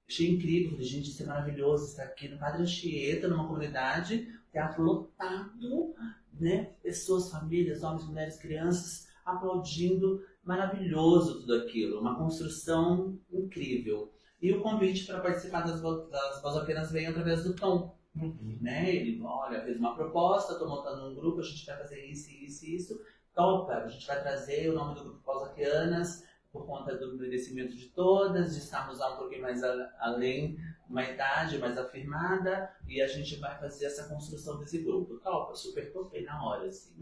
achei incrível, falei, gente, isso é maravilhoso, estar aqui no Padre Anchieta, numa comunidade, teatro lotado, né? Pessoas, famílias, homens, mulheres, crianças, aplaudindo, maravilhoso tudo aquilo, uma construção incrível. E o convite para participar das Balzaquianas veio através do Tom. Né? Ele, olha, fez uma proposta, estou montando um grupo, a gente vai fazer isso, isso e isso. Topa, a gente vai trazer o nome do grupo Balzaquianas por conta do envelhecimento de todas, de estarmos lá um pouquinho mais além, uma idade mais afirmada, e a gente vai fazer essa construção desse grupo. Topa, super topei na hora, assim.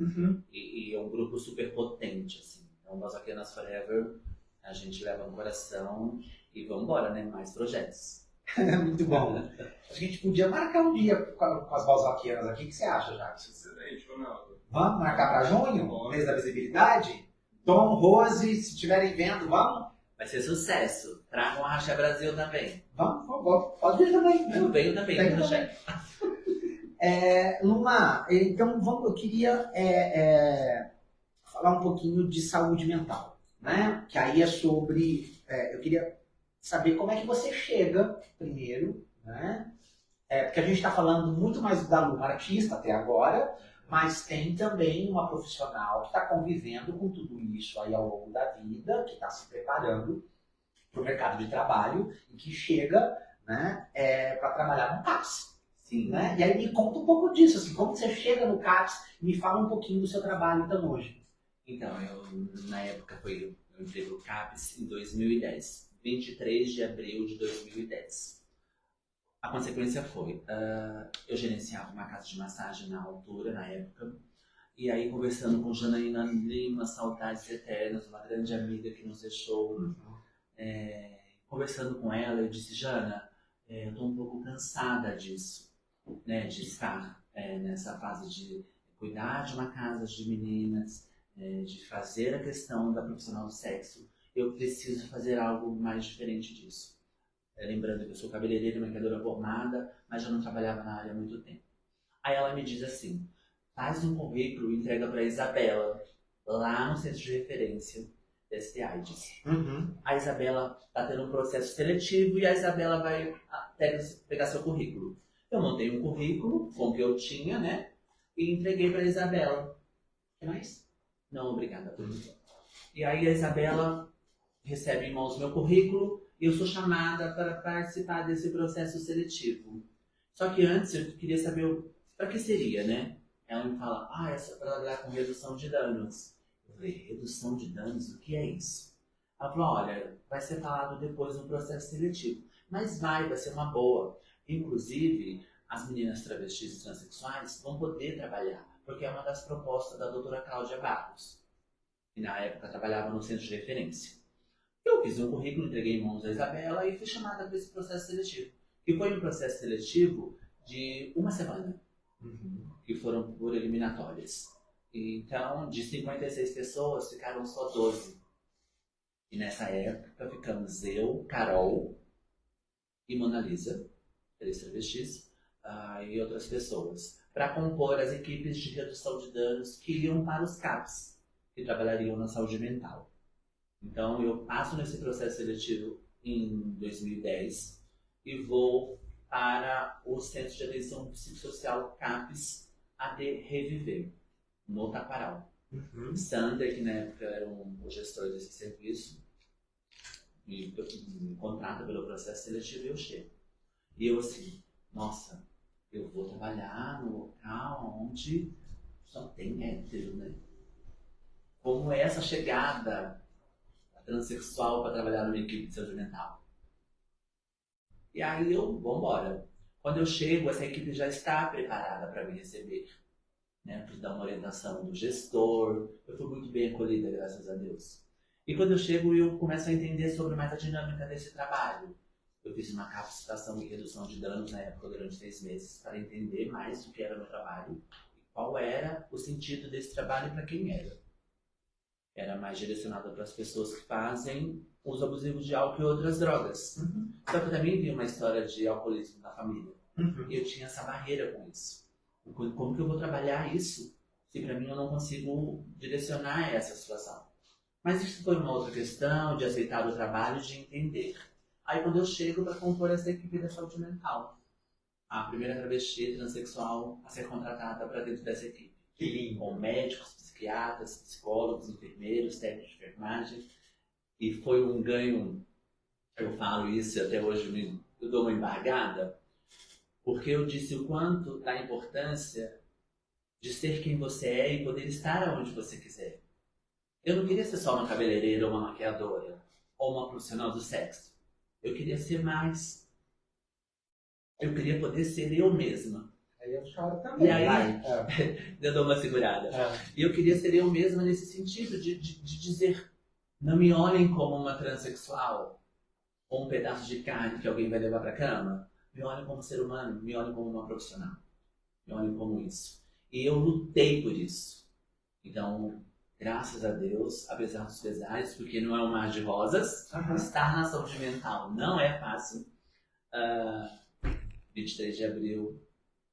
E é um grupo super potente, assim. Então, Balzaquianas Forever, a gente leva no coração e vamos embora, né? Mais projetos. Muito bom. A gente podia marcar um dia com as Balzaquianas aqui. O que você acha, Jacques? Excelente, Ronaldo. Vamos marcar para junho? Mês da visibilidade? Tom, Rose, se estiverem vendo, vamos? Vai ser sucesso. Tragam a Racha Brasil também. Vamos, pode vir também. Eu venho também, Racha. Luma, então eu queria falar um pouquinho de saúde mental, né? Que aí é sobre... eu queria saber como é que você chega primeiro, né? Porque a gente está falando muito mais da Luma artista até agora, mas tem também uma profissional que está convivendo com tudo isso aí ao longo da vida, que está se preparando para o mercado de trabalho e que chega, né, para trabalhar no CAPS. Sim. Né? E aí me conta um pouco disso, assim, como você chega no CAPS, me fala um pouquinho do seu trabalho então hoje. Então, na época eu entrei no CAPS em 2010. 23 de abril de 2010. A consequência foi, eu gerenciava uma casa de massagem na altura, na época, e aí conversando com Janaína Lima, saudades eternas, uma grande amiga que nos deixou, conversando com ela, eu disse, Jana, eu estou um pouco cansada disso, né, de estar nessa fase de cuidar de uma casa de meninas, de fazer a questão da profissional do sexo. Eu preciso fazer algo mais diferente disso. Lembrando que eu sou cabeleireira e maquiadora formada, mas já não trabalhava na área há muito tempo. Aí ela me diz assim, faz um currículo e entrega para a Isabela, lá no centro de referência desse AIDS. A Isabela está tendo um processo seletivo e a Isabela vai pegar seu currículo. Eu montei um currículo com o que eu tinha, né? E entreguei para a Isabela. Que mais? Não, obrigada. E aí a Isabela recebe em mãos meu currículo e eu sou chamada para participar desse processo seletivo. Só que antes eu queria saber para que seria, né? Ela me fala, é só para trabalhar com redução de danos. Eu falei, redução de danos? O que é isso? Ela falou, olha, vai ser falado depois no processo seletivo. Mas vai ser uma boa. Inclusive, as meninas travestis e transexuais vão poder trabalhar, porque é uma das propostas da doutora Cláudia Barros. E na época trabalhava no centro de referência. Eu fiz um currículo, entreguei em mãos da Isabela e fui chamada para esse processo seletivo. Que foi um processo seletivo de uma semana, que foram por eliminatórias. Então, de 56 pessoas, ficaram só 12. E nessa época ficamos eu, Carol e Mona Lisa, 3 travestis, e outras pessoas, para compor as equipes de redução de danos que iam para os CAPs. que trabalhariam na saúde mental. Então, eu passo nesse processo seletivo em 2010 e vou para o Centro de Atenção Psicossocial CAPES AD Reviver, no Taquaral. Sander, que na época era o gestor desse serviço, me contrata pelo processo seletivo e eu chego. E eu assim, nossa, eu vou trabalhar no local onde só tem hétero, né? Como é essa chegada transexual para trabalhar numa equipe de saúde mental? E aí vamos embora. Quando eu chego, essa equipe já está preparada para me receber, né? Para dar uma orientação do gestor. Eu fui muito bem acolhida, graças a Deus. E quando eu chego, eu começo a entender sobre mais a dinâmica desse trabalho. Eu fiz uma capacitação em redução de danos na época durante 3 meses para entender mais o que era o meu trabalho e qual era o sentido desse trabalho e para quem era. Era mais direcionado para as pessoas que fazem uso abusivo de álcool e outras drogas. Só que eu também vi uma história de alcoolismo na família. E eu tinha essa barreira com isso. Como que eu vou trabalhar isso se para mim eu não consigo direcionar essa situação? Mas isso foi uma outra questão de aceitar o trabalho, de entender. Aí quando eu chego para compor essa equipe da saúde mental, a primeira travesti transexual a ser contratada para dentro dessa equipe. Com médicos, psiquiatras, psicólogos, enfermeiros, técnicos de enfermagem. E foi um ganho, eu falo isso e até hoje eu dou uma embargada, porque eu disse o quanto da importância de ser quem você é e poder estar aonde você quiser. Eu não queria ser só uma cabeleireira ou uma maquiadora, ou uma profissional do sexo. Eu queria ser mais. Eu queria poder ser eu mesma. Aí eu choro também. E aí, eu dou uma segurada. E eu queria ser eu mesma nesse sentido de dizer, não me olhem como uma transexual, ou um pedaço de carne que alguém vai levar para a cama. Me olhem como ser humano, me olhem como uma profissional. Me olhem como isso. E eu lutei por isso. Então, graças a Deus, apesar dos pesares, porque não é um mar de rosas, estar na saúde mental não é fácil. 23 de abril,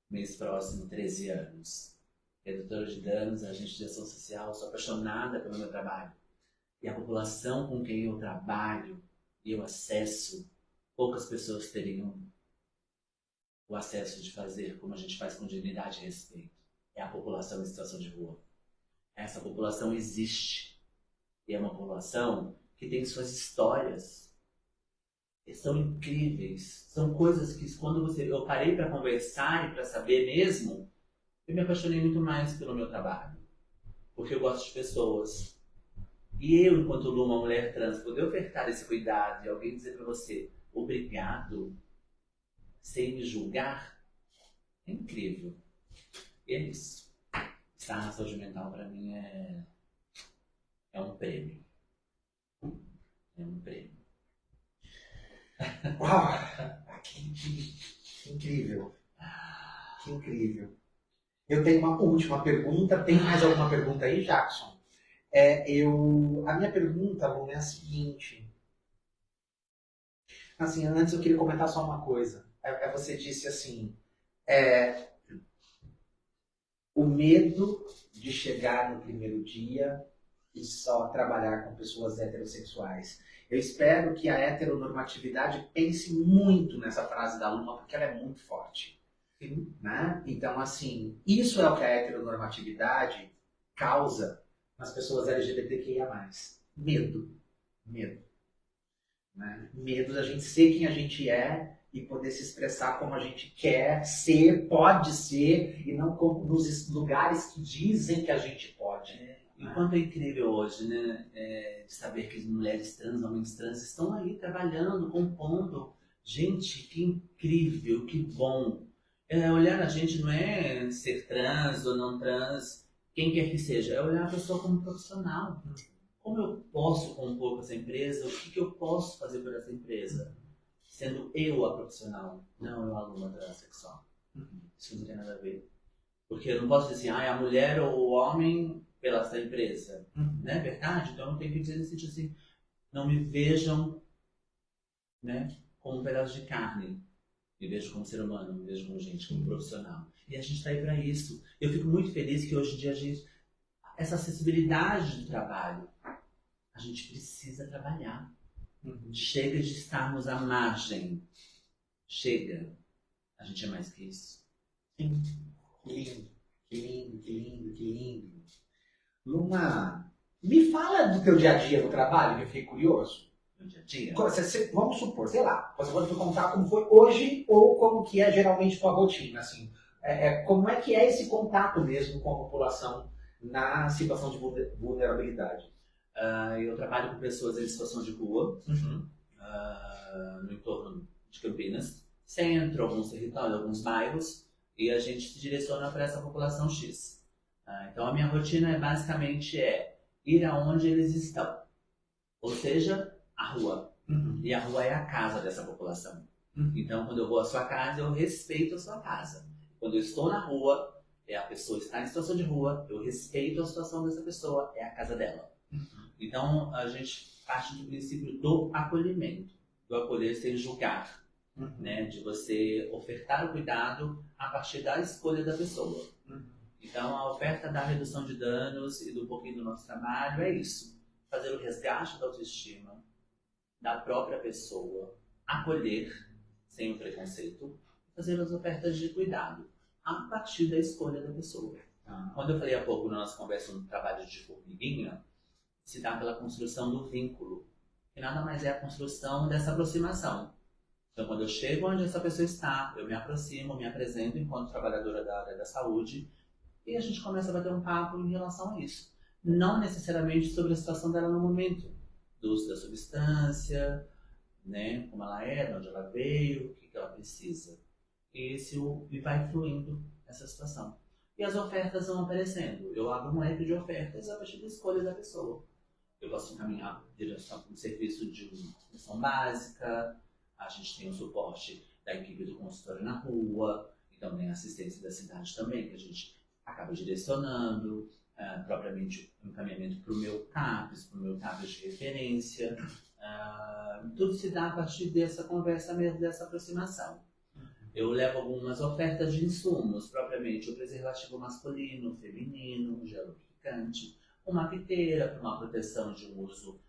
mês próximo, 13 anos. Redutora de danos, agente de ação social, sou apaixonada pelo meu trabalho. E a população com quem eu trabalho e eu acesso, poucas pessoas teriam o acesso de fazer como a gente faz com dignidade e respeito. É a população em situação de rua. Essa população existe. E é uma população que tem suas histórias. E são incríveis. São coisas que quando eu parei para conversar e para saber mesmo, eu me apaixonei muito mais pelo meu trabalho. Porque eu gosto de pessoas. E eu, enquanto uma mulher trans, poder ofertar esse cuidado e alguém dizer para você, obrigado, sem me julgar, é incrível. E é isso. Estar na saúde mental para mim é um prêmio. É um prêmio. Uau! Que incrível. Que incrível. Eu tenho uma última pergunta. Tem mais alguma pergunta aí, Jackson? A minha pergunta, Lu, é a seguinte. Assim, antes eu queria comentar só uma coisa. Você disse assim, o medo de chegar no primeiro dia e só trabalhar com pessoas heterossexuais. Eu espero que a heteronormatividade pense muito nessa frase da Luma, porque ela é muito forte. Sim. Né? Então, assim, isso é o que a heteronormatividade causa nas pessoas LGBTQIA+. Medo. Medo. Né? Medo da gente ser quem a gente é e poder se expressar como a gente quer ser, pode ser, e não como nos lugares que dizem que a gente pode. E o quanto é incrível hoje, né? De saber que as mulheres trans, homens trans estão aí trabalhando, compondo. Gente, que incrível, que bom. Olhar a gente não é ser trans ou não trans, quem quer que seja, é olhar a pessoa como profissional. Como eu posso compor com essa empresa? O que eu posso fazer por essa empresa? Sendo eu a profissional, não eu a aluna transexual. Isso não tem nada a ver. Porque eu não posso dizer, a mulher ou o homem pela essa empresa. Não é verdade? Então eu tenho que dizer nesse sentido assim, não me vejam, né, como um pedaço de carne. Me vejo como ser humano, me vejo como gente, como profissional. E a gente está aí para isso. Eu fico muito feliz que hoje em dia essa acessibilidade do trabalho. A gente precisa trabalhar. Chega de estarmos à margem. Chega. A gente é mais que isso. Sim. Que lindo, que lindo, que lindo, que lindo. Luma, me fala do teu dia a dia no trabalho, que eu fiquei curioso. No dia a dia? Vamos supor, sei lá, você pode me contar como foi hoje ou como que é geralmente tua rotina, assim. Como é que é esse contato mesmo com a população na situação de vulnerabilidade? Eu trabalho com pessoas em situação de rua, no entorno de Campinas, centro, alguns territórios, alguns bairros, e a gente se direciona para essa população X. Então a minha rotina basicamente ir aonde eles estão, ou seja, a rua. E a rua é a casa dessa população. Então quando eu vou à sua casa, eu respeito a sua casa. Quando eu estou na rua, a pessoa está em situação de rua, eu respeito a situação dessa pessoa, é a casa dela. Então, a gente parte do princípio do acolhimento, do acolher sem julgar, né? De você ofertar o cuidado a partir da escolha da pessoa. Então, a oferta da redução de danos e do pouquinho do nosso trabalho é isso. Fazer o resgate da autoestima da própria pessoa, acolher sem o preconceito, fazer as ofertas de cuidado a partir da escolha da pessoa. Quando eu falei há pouco na nossa conversa um trabalho de formiguinha, se dá pela construção do vínculo, que nada mais é a construção dessa aproximação. Então, quando eu chego onde essa pessoa está, eu me aproximo, me apresento enquanto trabalhadora da área da saúde e a gente começa a bater um papo em relação a isso. Não necessariamente sobre a situação dela no momento, do uso da substância, né, como ela é, de onde ela veio, o que ela precisa. E vai fluindo essa situação. E as ofertas vão aparecendo. Eu abro um leque de ofertas a partir da escolha da pessoa. Eu posso encaminhar em direção a um serviço de atenção básica, a gente tem o suporte da equipe do consultório na rua, e também a assistência da cidade também, que a gente acaba direcionando, propriamente o encaminhamento para o meu CAPES, para o meu CAPES de referência. Tudo se dá a partir dessa conversa mesmo, dessa aproximação. Eu levo algumas ofertas de insumos, propriamente o preservativo masculino, feminino, um gel lubrificante, uma piteira para uma proteção de uso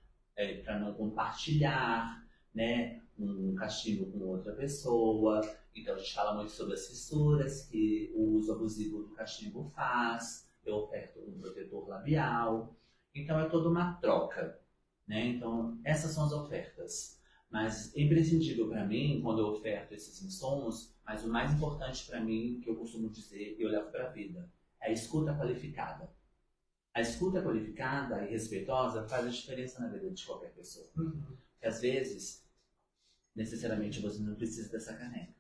para não compartilhar, né, um cachimbo com outra pessoa. Então a gente fala muito sobre as fissuras que o uso abusivo do cachimbo faz. Eu oferto um protetor labial. Então é toda uma troca, né? Então essas são as ofertas. Mas é imprescindível para mim, quando eu oferto esses insumos, mas o mais importante para mim, que eu costumo dizer e eu levo para a vida, é a escuta qualificada. A escuta qualificada e respeitosa faz a diferença na vida de qualquer pessoa. Porque às vezes, necessariamente você não precisa dessa caneca.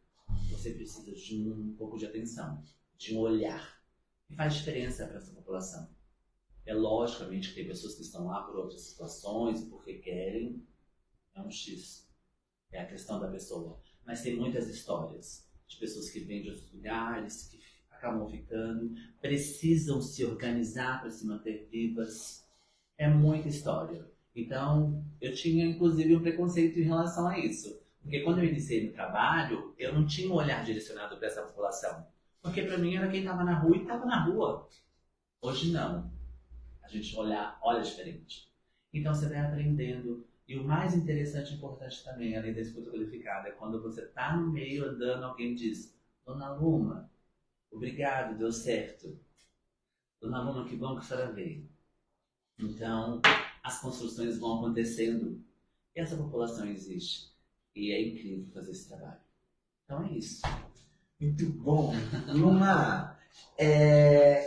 Você precisa de um pouco de atenção, de um olhar. E faz diferença para essa população. É logicamente que tem pessoas que estão lá por outras situações, porque querem. É um X. É a questão da pessoa. Mas tem muitas histórias de pessoas que vêm de outros lugares, que acabam ficando, precisam se organizar para se manter vivas. É muita história. Então, eu tinha inclusive um preconceito em relação a isso. Porque quando eu iniciei no trabalho, eu não tinha um olhar direcionado para essa população. Porque para mim era quem estava na rua e estava na rua. Hoje não. A gente olha diferente. Então você vai aprendendo. E o mais interessante e importante também, além da escuta qualificada, é quando você está no meio andando, alguém diz: Dona Luma, obrigado, deu certo. Dona Luma, que bom que a senhora veio. Então, as construções vão acontecendo. E essa população existe. E é incrível fazer esse trabalho. Então é isso. Muito bom. Luma,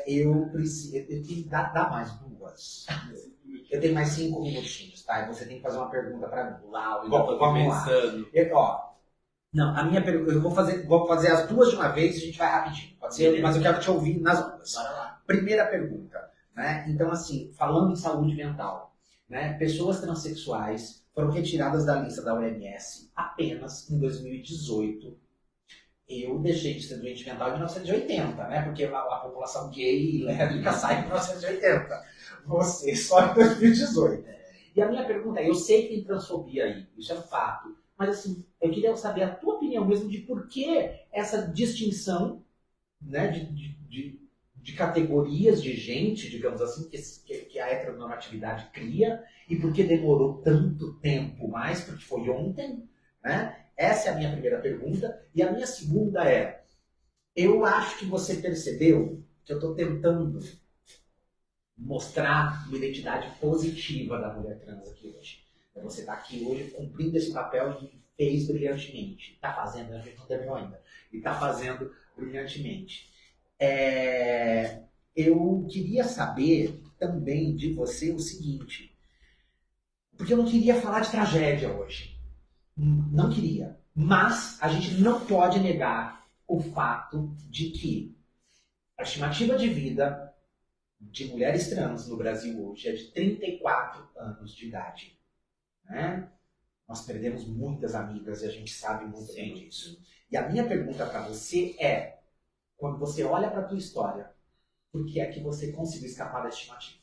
eu preciso. Eu tenho que dar mais duas. Eu tenho mais 5 minutinhos, tá? E você tem que fazer uma pergunta para mim. Uau, ainda tô pensando. Não, a minha pergunta, eu vou fazer as duas de uma vez e a gente vai rapidinho. Pode ser? Beleza. Mas eu quero te ouvir nas duas. Bora lá. Primeira pergunta, né? Então, assim, falando em saúde mental, né? Pessoas transexuais foram retiradas da lista da OMS apenas em 2018. Eu deixei de ser doente mental em 1980, né? Porque a população gay e lésbica sai em 1980. Você só em 2018. E a minha pergunta é, eu sei que tem transfobia aí, isso é um fato, mas assim, eu queria saber a tua opinião mesmo de por que essa distinção, né, de categorias de gente, digamos assim, que a heteronormatividade cria, e por que demorou tanto tempo mais, porque foi ontem, né? Essa é a minha primeira pergunta. E a minha segunda é, eu acho que você percebeu que eu estou tentando mostrar uma identidade positiva da mulher trans aqui hoje. Você está aqui hoje cumprindo esse papel e fez brilhantemente. Está fazendo, a gente não terminou ainda. E está fazendo brilhantemente. Eu queria saber também de você o seguinte, porque eu não queria falar de tragédia hoje. Não queria. Mas a gente não pode negar o fato de que a estimativa de vida de mulheres trans no Brasil hoje é de 34 anos de idade. Né? Nós perdemos muitas amigas e a gente sabe muito bem disso. E a minha pergunta para você é, quando você olha para a tua história, por que é que você conseguiu escapar da estimativa?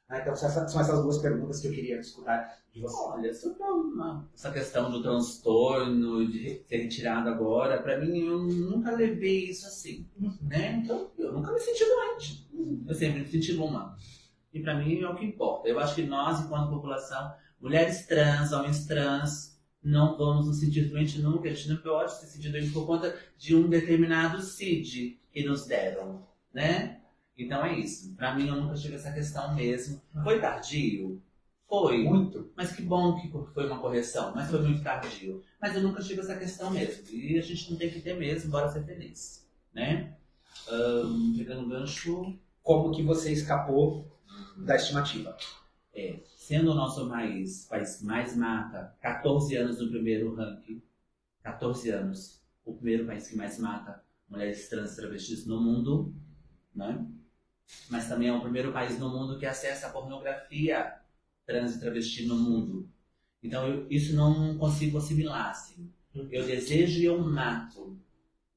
Então, são essas duas perguntas que eu queria escutar de você. Olha, sobre essa questão do transtorno, de ser retirado agora, pra mim, eu nunca levei isso assim, né? Então, eu nunca me senti doente. Eu sempre me senti humano. E pra mim é o que importa. Eu acho que nós, enquanto população, mulheres trans, homens trans, não vamos nos sentir doentes nunca. A gente não pode se sentir doente por conta de um determinado CID que nos deram, né? Então é isso. Pra mim, eu nunca tive essa questão mesmo. Foi tardio? Foi. Muito. Mas que bom que foi uma correção. Mas foi muito tardio. Mas eu nunca tive essa questão mesmo. E a gente não tem que ter mesmo, bora ser feliz. Né? Pegando o gancho... Como que você escapou da estimativa? Sendo o nosso país que mais mata, 14 anos no primeiro ranking. 14 anos. O primeiro país que mais mata mulheres trans e travestis no mundo. Né? Mas também é o primeiro país no mundo que acessa a pornografia trans e travesti no mundo. Então, isso não consigo assimilar, assim. Eu desejo e eu mato.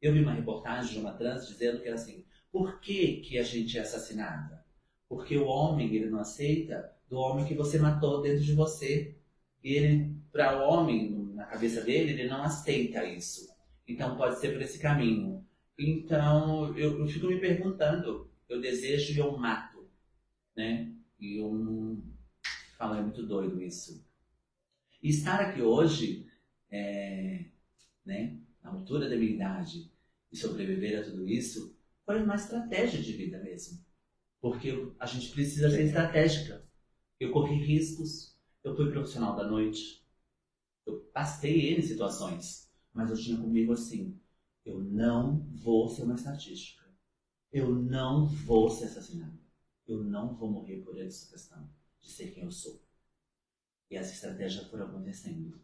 Eu vi uma reportagem de uma trans dizendo que era assim, por que a gente é assassinada? Porque o homem, ele não aceita do homem que você matou dentro de você. E ele, para o homem, na cabeça dele, ele não aceita isso. Então, pode ser por esse caminho. Então, eu fico me perguntando, eu desejo e eu mato, né? E eu falo, é muito doido isso. E estar aqui hoje, né, na altura da minha idade, e sobreviver a tudo isso, foi uma estratégia de vida mesmo. Porque a gente precisa ser estratégica. Eu corri riscos, eu fui profissional da noite, eu passei N situações, mas eu tinha comigo assim, eu não vou ser uma estatística. Eu não vou ser assassinado. Eu não vou morrer por essa questão de ser quem eu sou. E as estratégias foram acontecendo.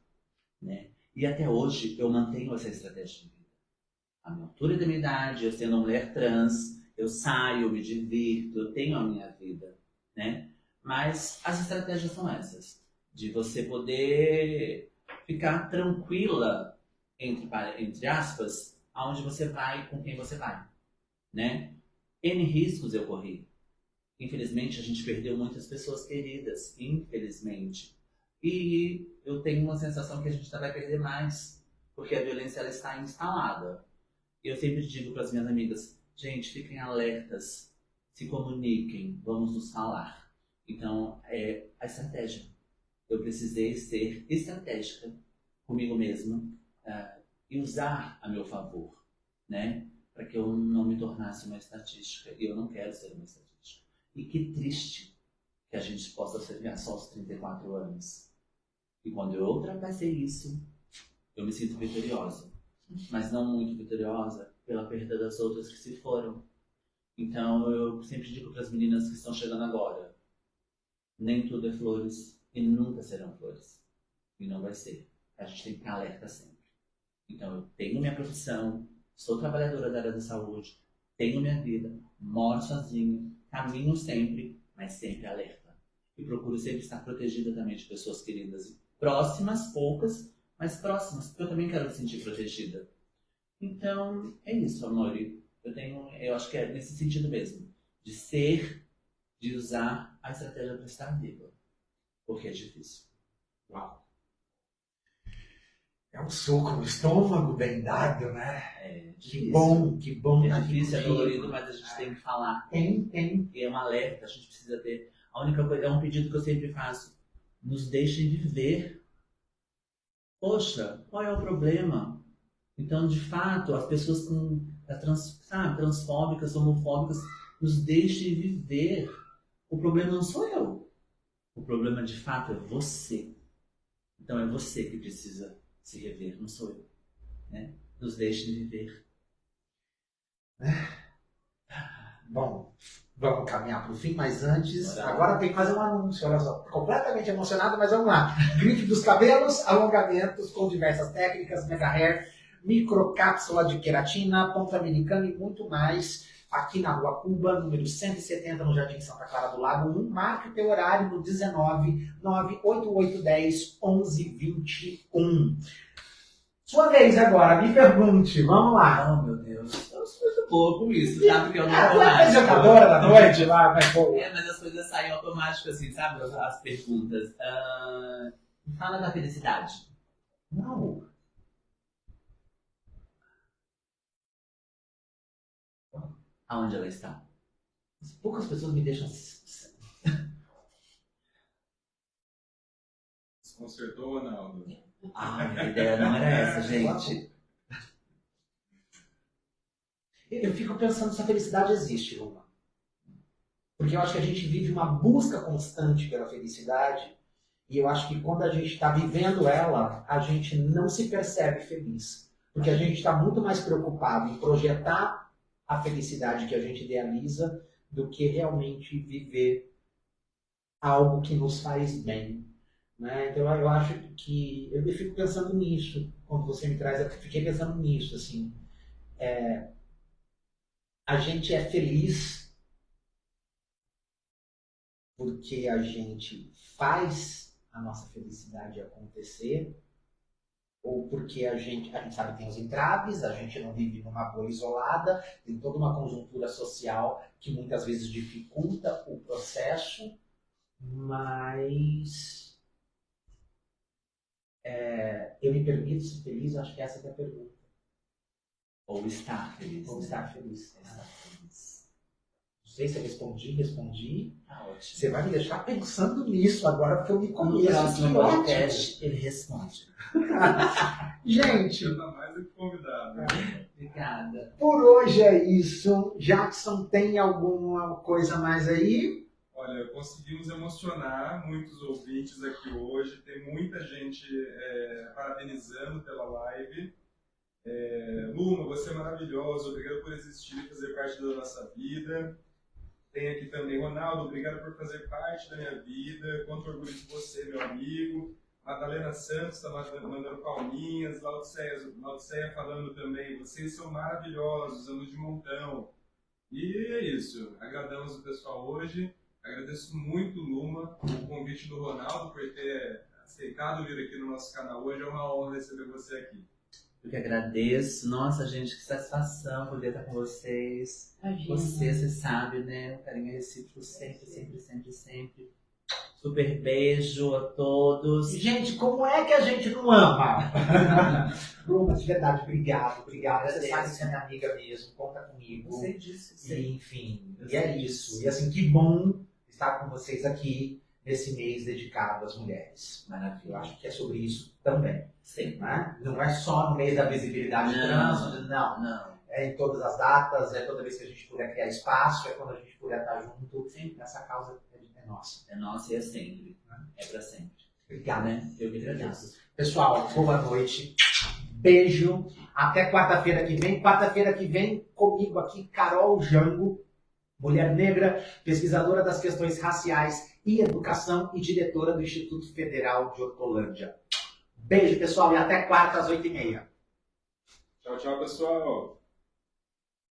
Né? E até hoje eu mantenho essa estratégia de vida. A minha altura da minha idade, eu sendo uma mulher trans, eu saio, eu me divirto, eu tenho a minha vida. Né? Mas as estratégias são essas. De você poder ficar tranquila, entre aspas, aonde você vai, com quem você vai, né? N riscos eu corri. Infelizmente, a gente perdeu muitas pessoas queridas, infelizmente. E eu tenho uma sensação que a gente vai perder mais, porque a violência ela está instalada. Eu sempre digo para as minhas amigas, gente, fiquem alertas, se comuniquem, vamos nos falar. Então, é a estratégia. Eu precisei ser estratégica comigo mesma, e usar a meu favor, né? Para que eu não me tornasse uma estatística. E eu não quero ser uma estatística. E que triste que a gente possa chegar só aos 34 anos. E quando eu ultrapassei isso, eu me sinto vitoriosa. Mas não muito vitoriosa pela perda das outras que se foram. Então eu sempre digo para as meninas que estão chegando agora, nem tudo é flores e nunca serão flores. E não vai ser. A gente tem que estar alerta sempre. Então, eu tenho minha profissão, sou trabalhadora da área da saúde, tenho minha vida, moro sozinha, caminho sempre, mas sempre alerta. E procuro sempre estar protegida também de pessoas queridas. Próximas, poucas, mas próximas, porque eu também quero me sentir protegida. Então, é isso, amore. Eu acho que é nesse sentido mesmo. De ser, de usar a estratégia para estar viva. Porque é difícil. Uau. É um soco no estômago bem dado, né? É Que difícil. bom, que bom. É tá difícil, é contigo. dolorido, mas a gente tem que falar. Tem. E é um alerta, a gente precisa ter. A única coisa, é um pedido que eu sempre faço. Nos deixem viver. Poxa, qual é o problema? Então, de fato, as pessoas transfóbicas, homofóbicas, nos deixem viver. O problema não sou eu. O problema, de fato, é você. Então, é você que precisa se rever, não sou eu. Né? Nos deixem viver. Bom, vamos caminhar para o fim, mas antes, Bora. agora tem que fazer um anúncio, olha só. Completamente emocionado, mas vamos lá. Grife dos cabelos, alongamentos com diversas técnicas, mega hair, microcápsula de queratina, ponta americana e muito mais. Aqui na Rua Cuba, número 170, no Jardim Santa Clara do Lago 1. Marque o teu horário no 19 98810 1121. Sua vez agora, me pergunte, vamos lá. Oh, meu Deus. Eu sou muito boa com isso, sabe? Que eu não Tu é vou mais. apresentadora da noite lá, mas pô. É, mas as coisas saem automáticas, assim, sabe? As perguntas. Me fala da felicidade. Não. Aonde ela está? Poucas pessoas me deixam. Desconcertou, Ronaldo? A ideia não era essa, gente. Eu fico pensando se a felicidade existe, Luma. Porque eu acho que a gente vive uma busca constante pela felicidade e eu acho que quando a gente está vivendo ela, a gente não se percebe feliz. Porque a gente está muito mais preocupado em projetar a felicidade que a gente idealiza do que realmente viver algo que nos faz bem. Né? Então eu acho que eu fico pensando nisso quando você me traz, eu fiquei pensando nisso assim, a gente é feliz porque a gente faz a nossa felicidade acontecer ou porque a gente sabe que tem os entraves, a gente não vive numa bolha isolada, tem toda uma conjuntura social que muitas vezes dificulta o processo, mas eu me permito ser feliz, acho que essa é a pergunta. Ou estar feliz. Ou né? estar feliz. Estar feliz. Não sei se eu respondi. Tá ótimo. Você vai me deixar pensando nisso agora, porque eu me No conheço. próximo Que podcast, ele responde. ótimo. Gente, Você tá mais do que convidado. Né? Obrigada. por hoje é isso. Jackson, tem alguma coisa mais aí? Olha, conseguimos emocionar muitos ouvintes aqui hoje. Tem muita gente parabenizando pela live. Luma, você é maravilhosa. Obrigado por existir e fazer parte da nossa vida. Tem aqui também Ronaldo, obrigado por fazer parte da minha vida. Quanto orgulho de você, meu amigo. Madalena Santos está mandando palminhas. Laodiceia falando também. Vocês são maravilhosos, amo de montão. E é isso. Agradamos o pessoal hoje. Agradeço muito, Luma, o convite do Ronaldo por ter aceitado vir aqui no nosso canal hoje. É uma honra receber você aqui. Eu que agradeço. Nossa, gente, que satisfação poder estar com vocês. Você sabe, né? O carinho é recíproco sempre, sempre, sempre, sempre. Super beijo a todos. Gente, como é que a gente não ama? Luma, de verdade, obrigado. Você sabe que é minha amiga mesmo, conta comigo. Eu sei disso, E, sei. enfim, Eu e é sei isso. disso. E assim, que bom estar com vocês aqui nesse mês dedicado às mulheres. Eu Maravilha. acho que é sobre isso também. Sim. Né? Não é só no mês da visibilidade trans, não. Não. É em todas as datas, é toda vez que a gente puder criar espaço, é quando a gente puder estar junto. Sim. Essa causa é nossa. É nossa e é sempre. É pra sempre. Obrigado. Né? Eu que agradeço. Pessoal, boa noite. Beijo. Até quarta-feira que vem. Quarta-feira que vem, comigo aqui, Carol Jango, mulher negra, pesquisadora das questões raciais e educação e diretora do Instituto Federal de Hortolândia. Beijo, pessoal, e até quarta às 8h30. Tchau, tchau, pessoal.